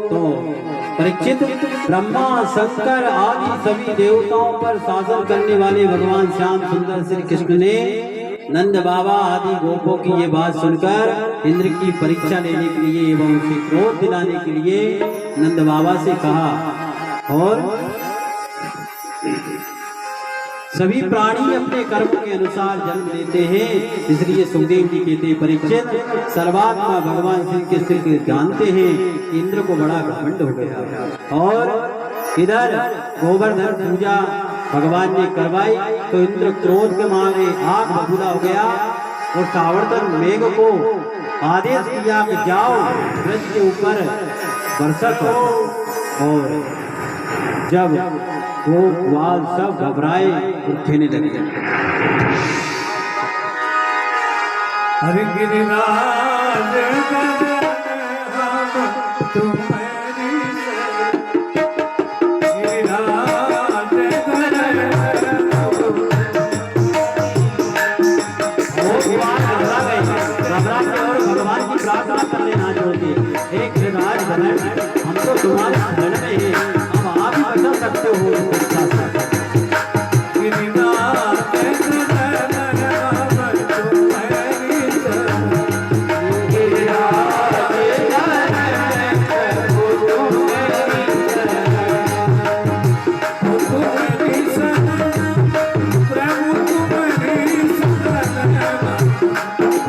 तो परीक्षित, ब्रह्मा शंकर आदि सभी देवताओं पर शासन करने वाले भगवान श्याम सुंदर श्री कृष्ण ने नंद बाबा आदि गोपों की ये बात सुनकर इंद्र की परीक्षा लेने के लिए एवं उनसे क्रोध दिलाने के लिए नंद बाबा से कहा। और सभी प्राणी अपने कर्म के अनुसार जन्म लेते हैं, इसलिए सुखदेव जी कहते हैं, परीक्षित सर्वात्मा भगवान श्री कृष्ण के जानते हैं। इंद्र को बड़ा घमंड हो गया और इधर गोवर्धन पूजा भगवान ने करवाई तो इंद्र क्रोध के मारे आग बबूला हो गया और सावर्धन मेघ को आदेश किया कि जाओ ब्रज के ऊपर वर्षा करो। और जब वो वाल सब घबराए उठने लगे। हरि गिरिराज तुम्हारी गिरिराज हम तो तुम्हारे शरण में हैं, अब आप ही बचा सकते हो इच्छा से। गिरिराज नंदन राम तुम्हारी शरण। गिरिराज नंदन प्रभु तुम्हारी शरण। तुम्हारी शरण प्रभु तुम्हारी शरण।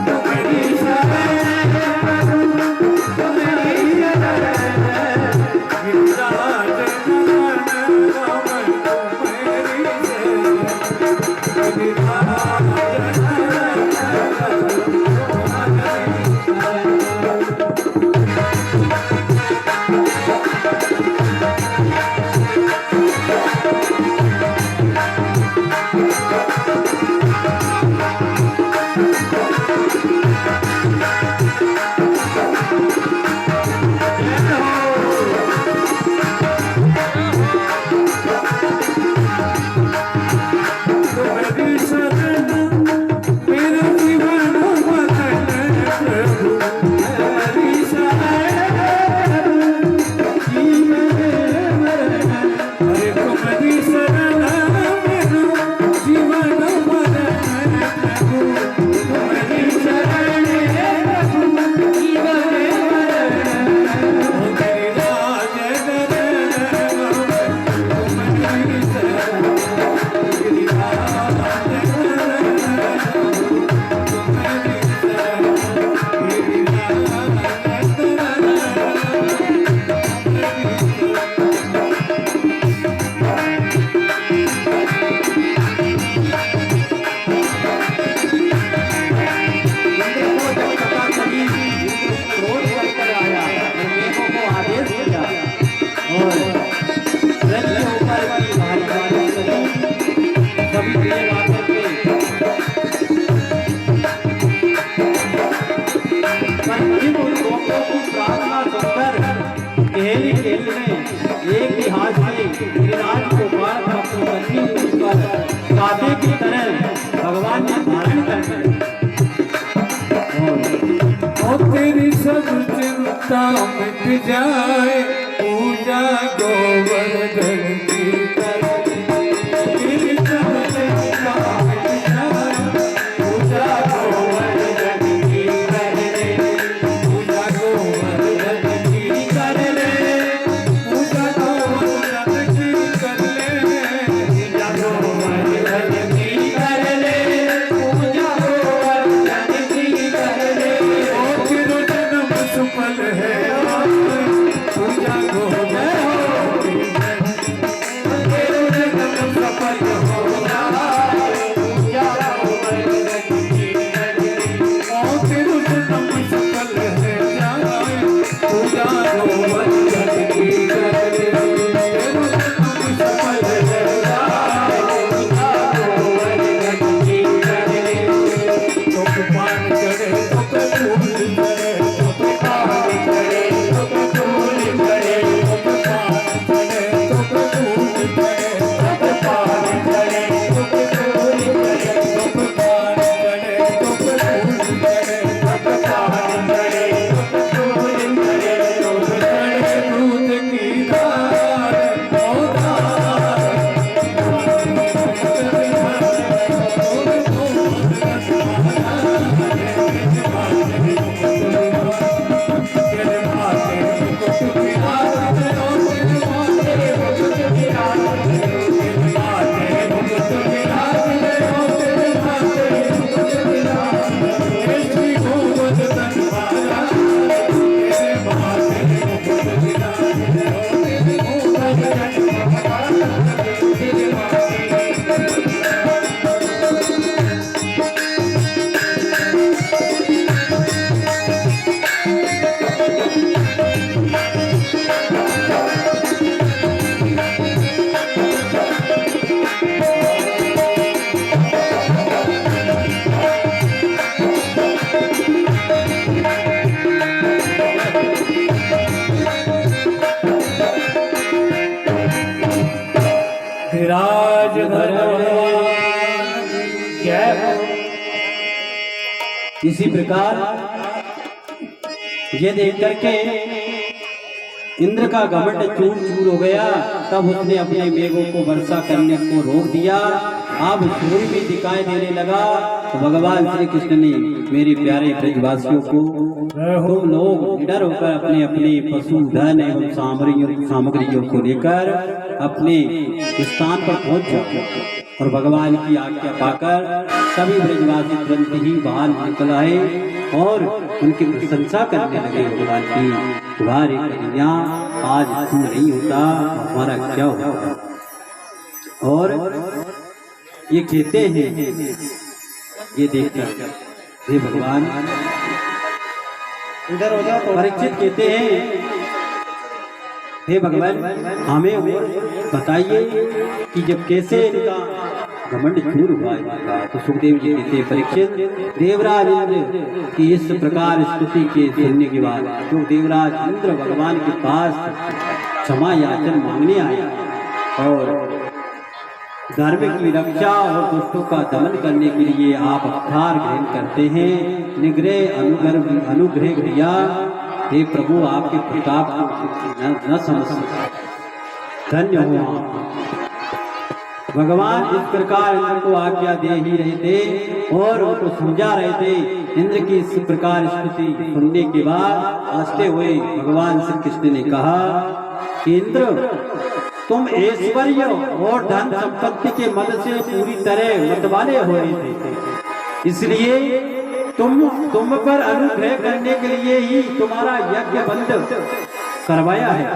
तुम्हारी शरण प्रभु तुम्हारी शरण। गिरिराज नंदन राम तुम्हारी शरण। गिरिराज तुम्हारी शरण मेरा जीवन बदल प्रभु तुम्हारी शरण। अरे तुम्हारी शरण मेरा जीवन बदल प्रभु तुम्हारी शरण। गिरिराज नंदन तुम्हारी शरण। गिरिराज एक ही हाथ से गिरिराज को बाढ़ अपनी पत्नी पर कांटे की तरह भगवान ने धारण कर लिया। और तेरी सब चिंता मिट जाए पूजा गोवर्धन की कर। तेरी सब चिंता मिट जाए पूजा गोवर्धन की कर ले। पूजा गोवर्धन की कर ले। पूजा गोवर्धन की कर ले। पूजा गोवर्धन की कर ले। पूजा गोवर्धन की कर ले। ओ तेरो जन्म सफल है पूजा गोवर्धन की कर। तेरो जन्म सफल होगा पूजा गोवर्धन की कर। ओ तेरो जन्म सफल है पूजा गोवर्धन की कर। तेरो जन्म सफल है पूजा गोवर्धन की कर। तुम पान करे तुम फूल करे तुम पान करे तुम फूल करे तुम पान करे तुम फूल करे तुम पान करे तुम फूल करे तुम पान करे तुम फूल करे तुम पान करे तुम फूल करे तुम करे दूध की धार ओ धार। धीराज भगवान जय हो। इसी प्रकार ये देख करके इंद्र का घमंड चूर चूर हो गया। तब उसने अपने मेघों को वर्षा करने को रोक दिया। अब सूर्य भी दिखाई देने लगा। तो भगवान श्री कृष्ण ने मेरे प्यारे ब्रजवासियों को, तुम लोग निडर होकर अपने अपने पशु धन एवं सामग्रियों को लेकर अपने स्थान पर पहुंच जाओ। और भगवान की आज्ञा पाकर सभी ब्रजवासी तुरंत ही बाहर निकल आए और उनकी प्रशंसा करने लगे। भगवान की, तुम्हारी कन्या आज तू नहीं होता हमारा क्या होता। और ये कहते हैं, ये देखकर हे भगवान, इधर हो जाओ। परीक्षित कहते हैं, हे भगवान हमें बताइए कि जब कैसे इनका घमंड चूर हुआ इनका। तो सुखदेव जी कहते हैं, परीक्षित, देवराज इंद्र की इस प्रकार स्तुति के सुनने के बाद तो देवराज इंद्र भगवान के पास क्षमा याचन मांगने आए और धर्म की रक्षा और दुष्टों का दमन करने के लिए आप अवतार ग्रहण करते हैं। निग्रह अनुग्रह क्रिया, हे प्रभु आपके प्रताप को न समझ सका, धन्य हो आप। भगवान इस प्रकार इंद्र को आज्ञा दे ही रहे थे और उनको समझा रहे थे। इंद्र की इस प्रकार स्तुति सुनने के बाद हंसते हुए भगवान श्री कृष्ण ने कहा कि इंद्र, तुम ऐश्वर्य और धन संपत्ति के मद से पूरी तरह मतवाले हो रहे थे, इसलिए तुम पर अनुग्रह करने के लिए ही तुम्हारा यज्ञ बंद करवाया है,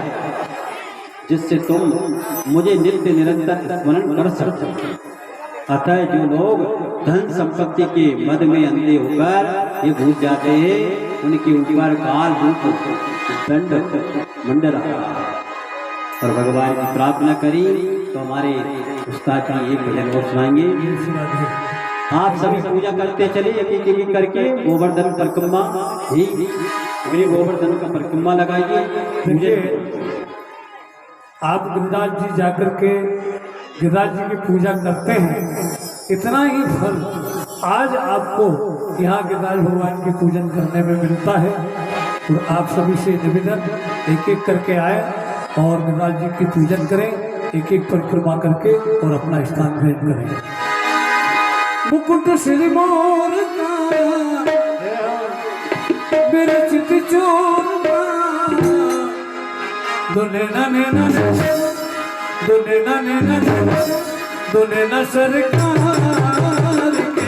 जिससे तुम मुझे नित्य निरंतर स्मरण कर सकते। अतः जो लोग धन संपत्ति के मद में अंधे होकर ये भूल जाते हैं, उनके ऊपर काल रूप दंड मंडरा। और भगवान की प्रार्थना करी तो हमारे उस्ताद जी एक भजन और सुनाएंगे। आप सभी पूजा करते चले एक एक करके। गोवर्धन परिक्रमा ही गोवर्धन का परिक्रमा लगाइए। आप गिरिराज जी जाकर के गिरिराज जी की पूजा करते हैं, इतना ही फल आज आपको यहाँ गिरिराज भगवान की पूजन करने में मिलता है। तो आप सभी से निवेदन, एक एक करके आए और गिरिराज जी की पूजन करें, एक एक परिक्रमा करके और अपना स्थान ग्रहण करें। मुकुट श्री मोर का विरचित चूरमा, दुने न सरकार के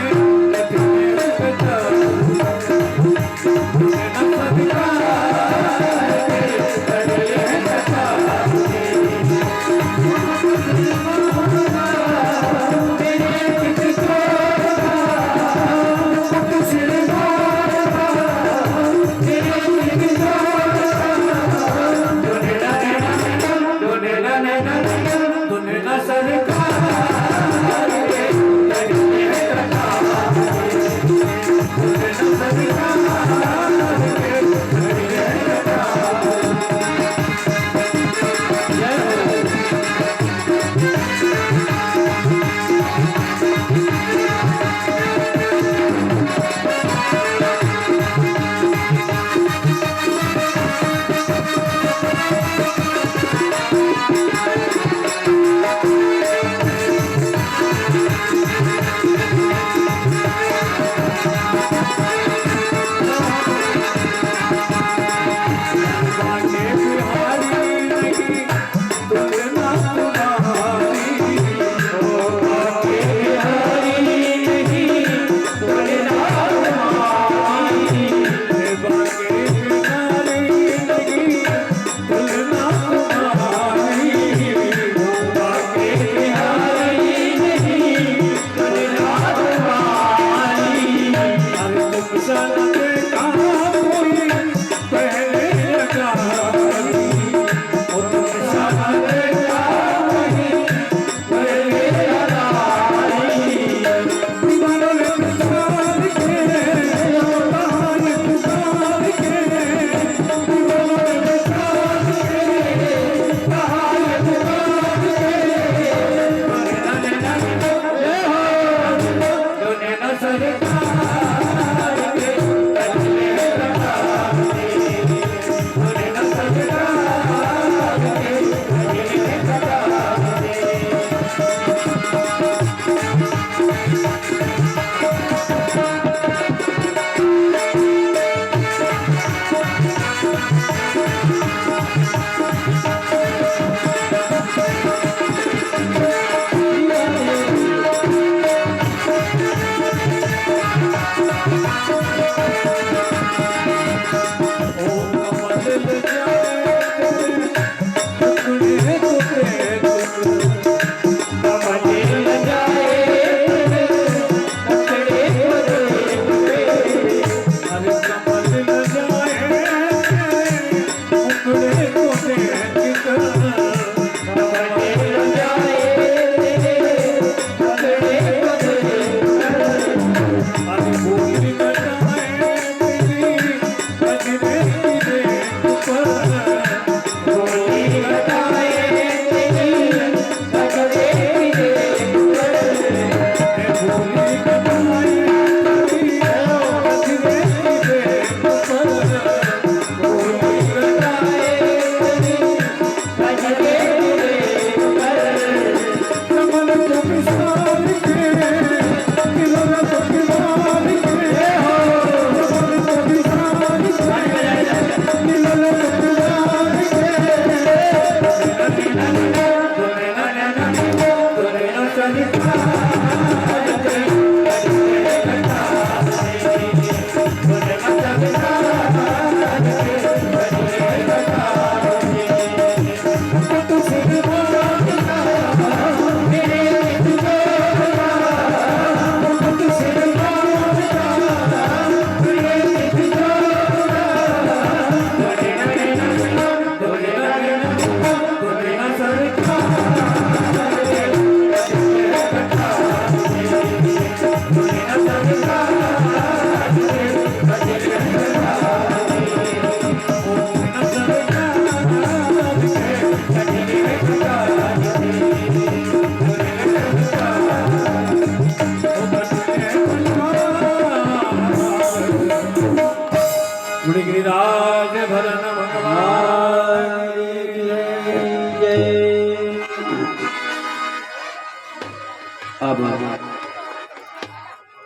अब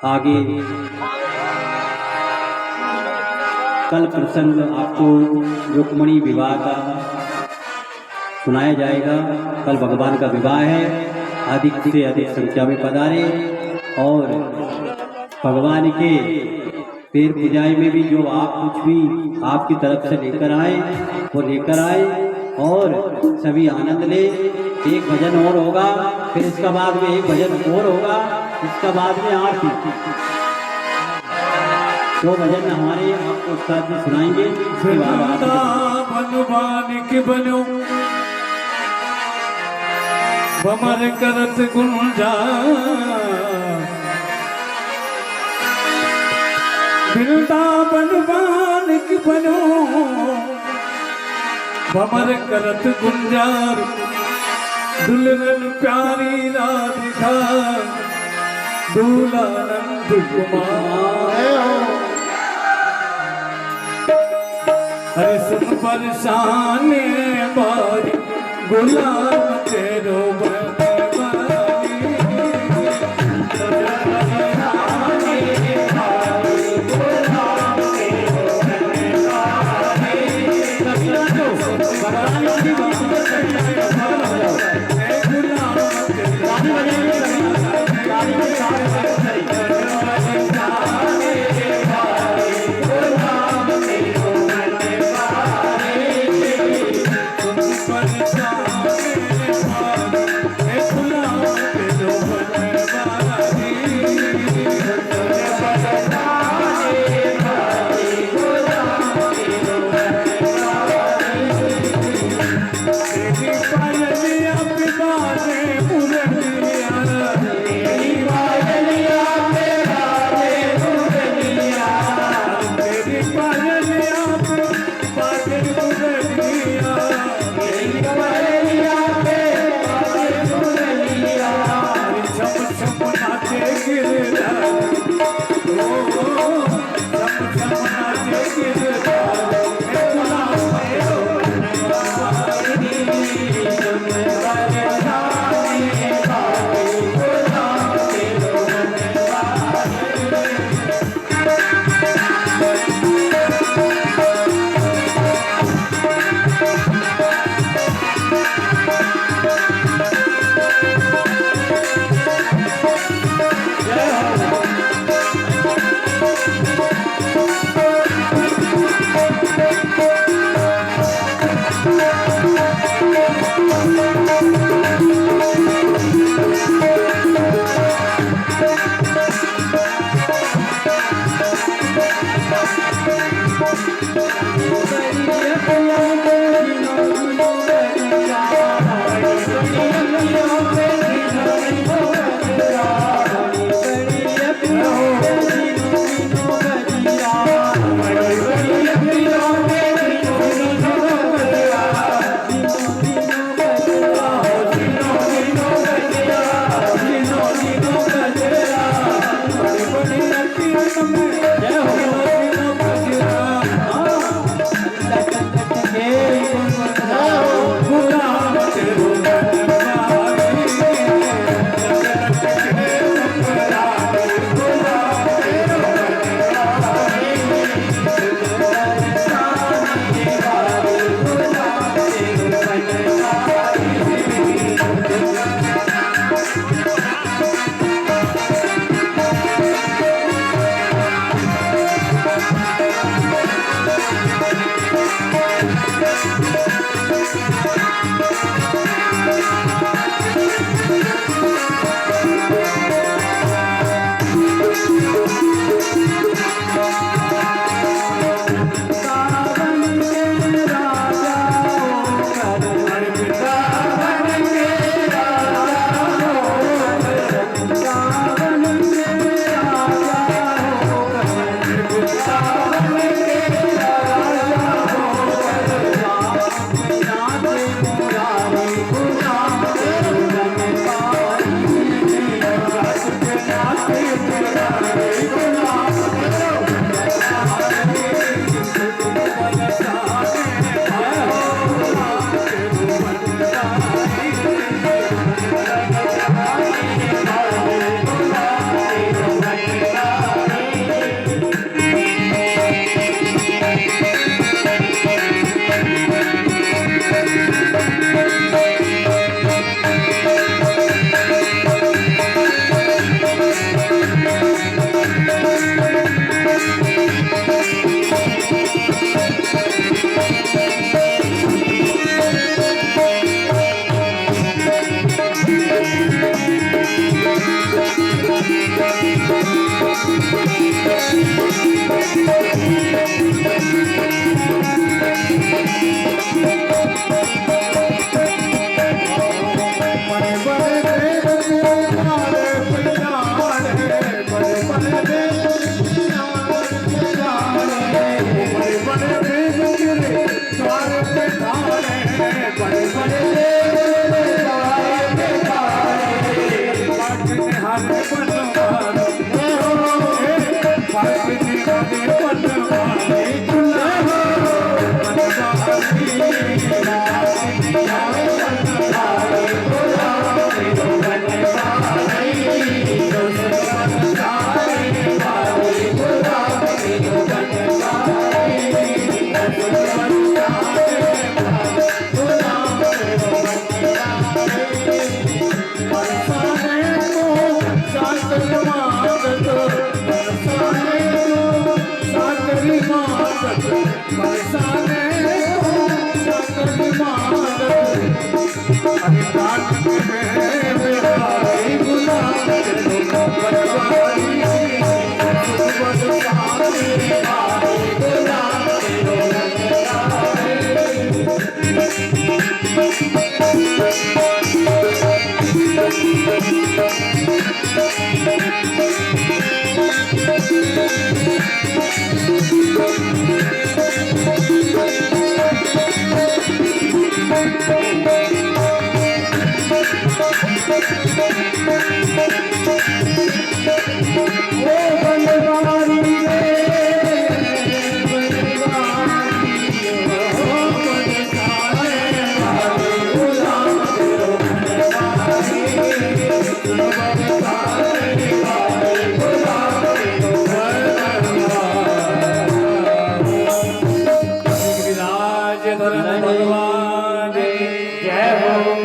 आगे कल प्रसंग आपको रुक्मणी विवाह का सुनाया जाएगा। कल भगवान का विवाह है। अधिक से अधिक संख्या में पधारे और भगवान के पैर पूजाई में भी जो आप कुछ भी आपकी तरफ से लेकर आए वो लेकर आए और सभी आनंद ले। एक भजन और होगा, फिर इसका बाद में एक भजन और होगा, इसका बाद में आरती। दो भजन हमारे आपको उस्ताद जी सुनाएंगे। इसके बाद के बनो बमर करत गुंजा वृंदावन बान की बनो बमर करत गुंजार दुल्हन प्यारी राधिका दूल्हा नंद कुमार। अरे सुन बरसाने बारी गुलाम तेरो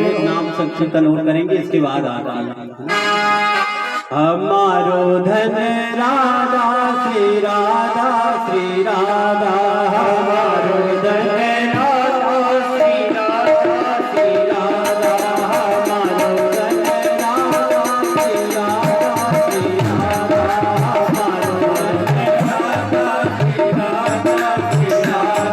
एक नाम संकीर्तन और करेंगे, इसके बाद आरती। हमारो धन राधा श्री राधा श्री राधा, हमारो धन राधा श्री राधा श्री राधा, हमारो धन राधा श्री राधा श्री राधा, हमारो धन राधा श्री राधा श्री राधा, हमारो धन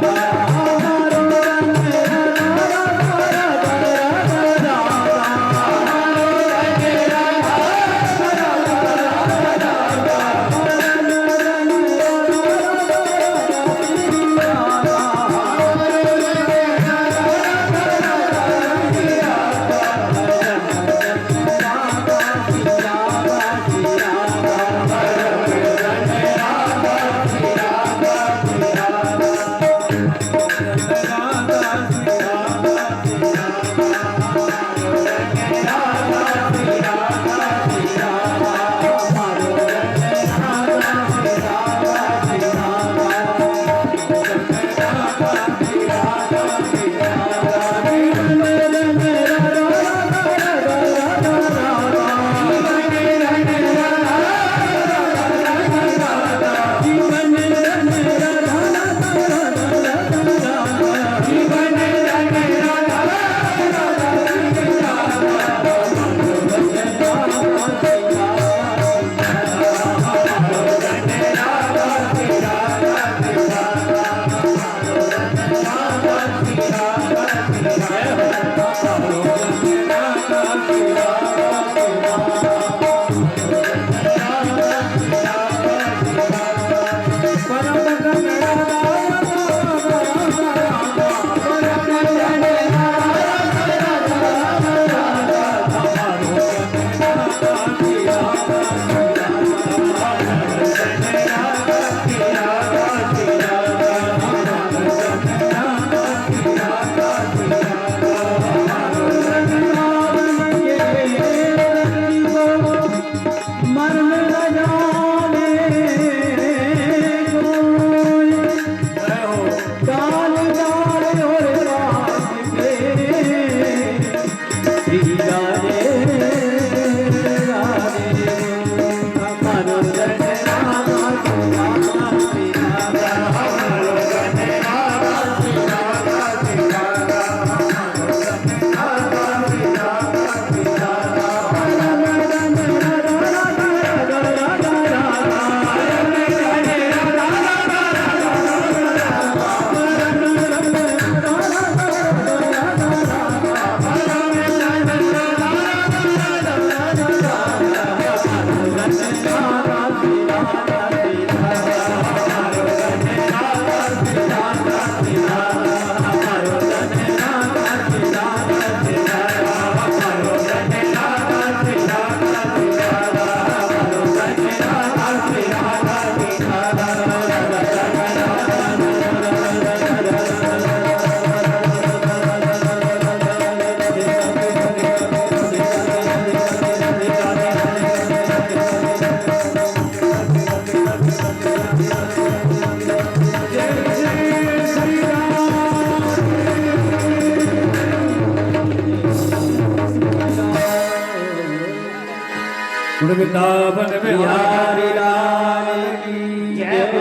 वृंदावन बिहारी लाल की जय।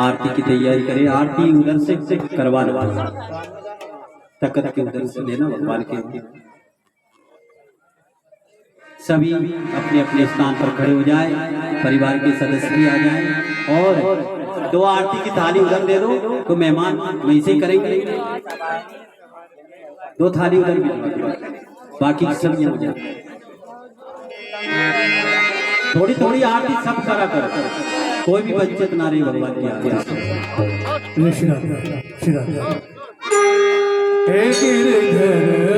आरती की तैयारी करें, आरती उधर से करवा लो तकत के उधर से लेना भगवान के। सभी अपने अपने स्थान पर खड़े हो जाए, परिवार के सदस्य भी आ जाएं और 2 आरती की थाली उधर दे दो तो मेहमान वहीं से करेंगे। 2 थाली उधर भी, बाकी की सब ये हो जाए। थोड़ी थोड़ी आरती सब करा कर, कोई भी वंचित ना रहे भगवान की आरती। श्री राम, श्री राम। हे गिरधर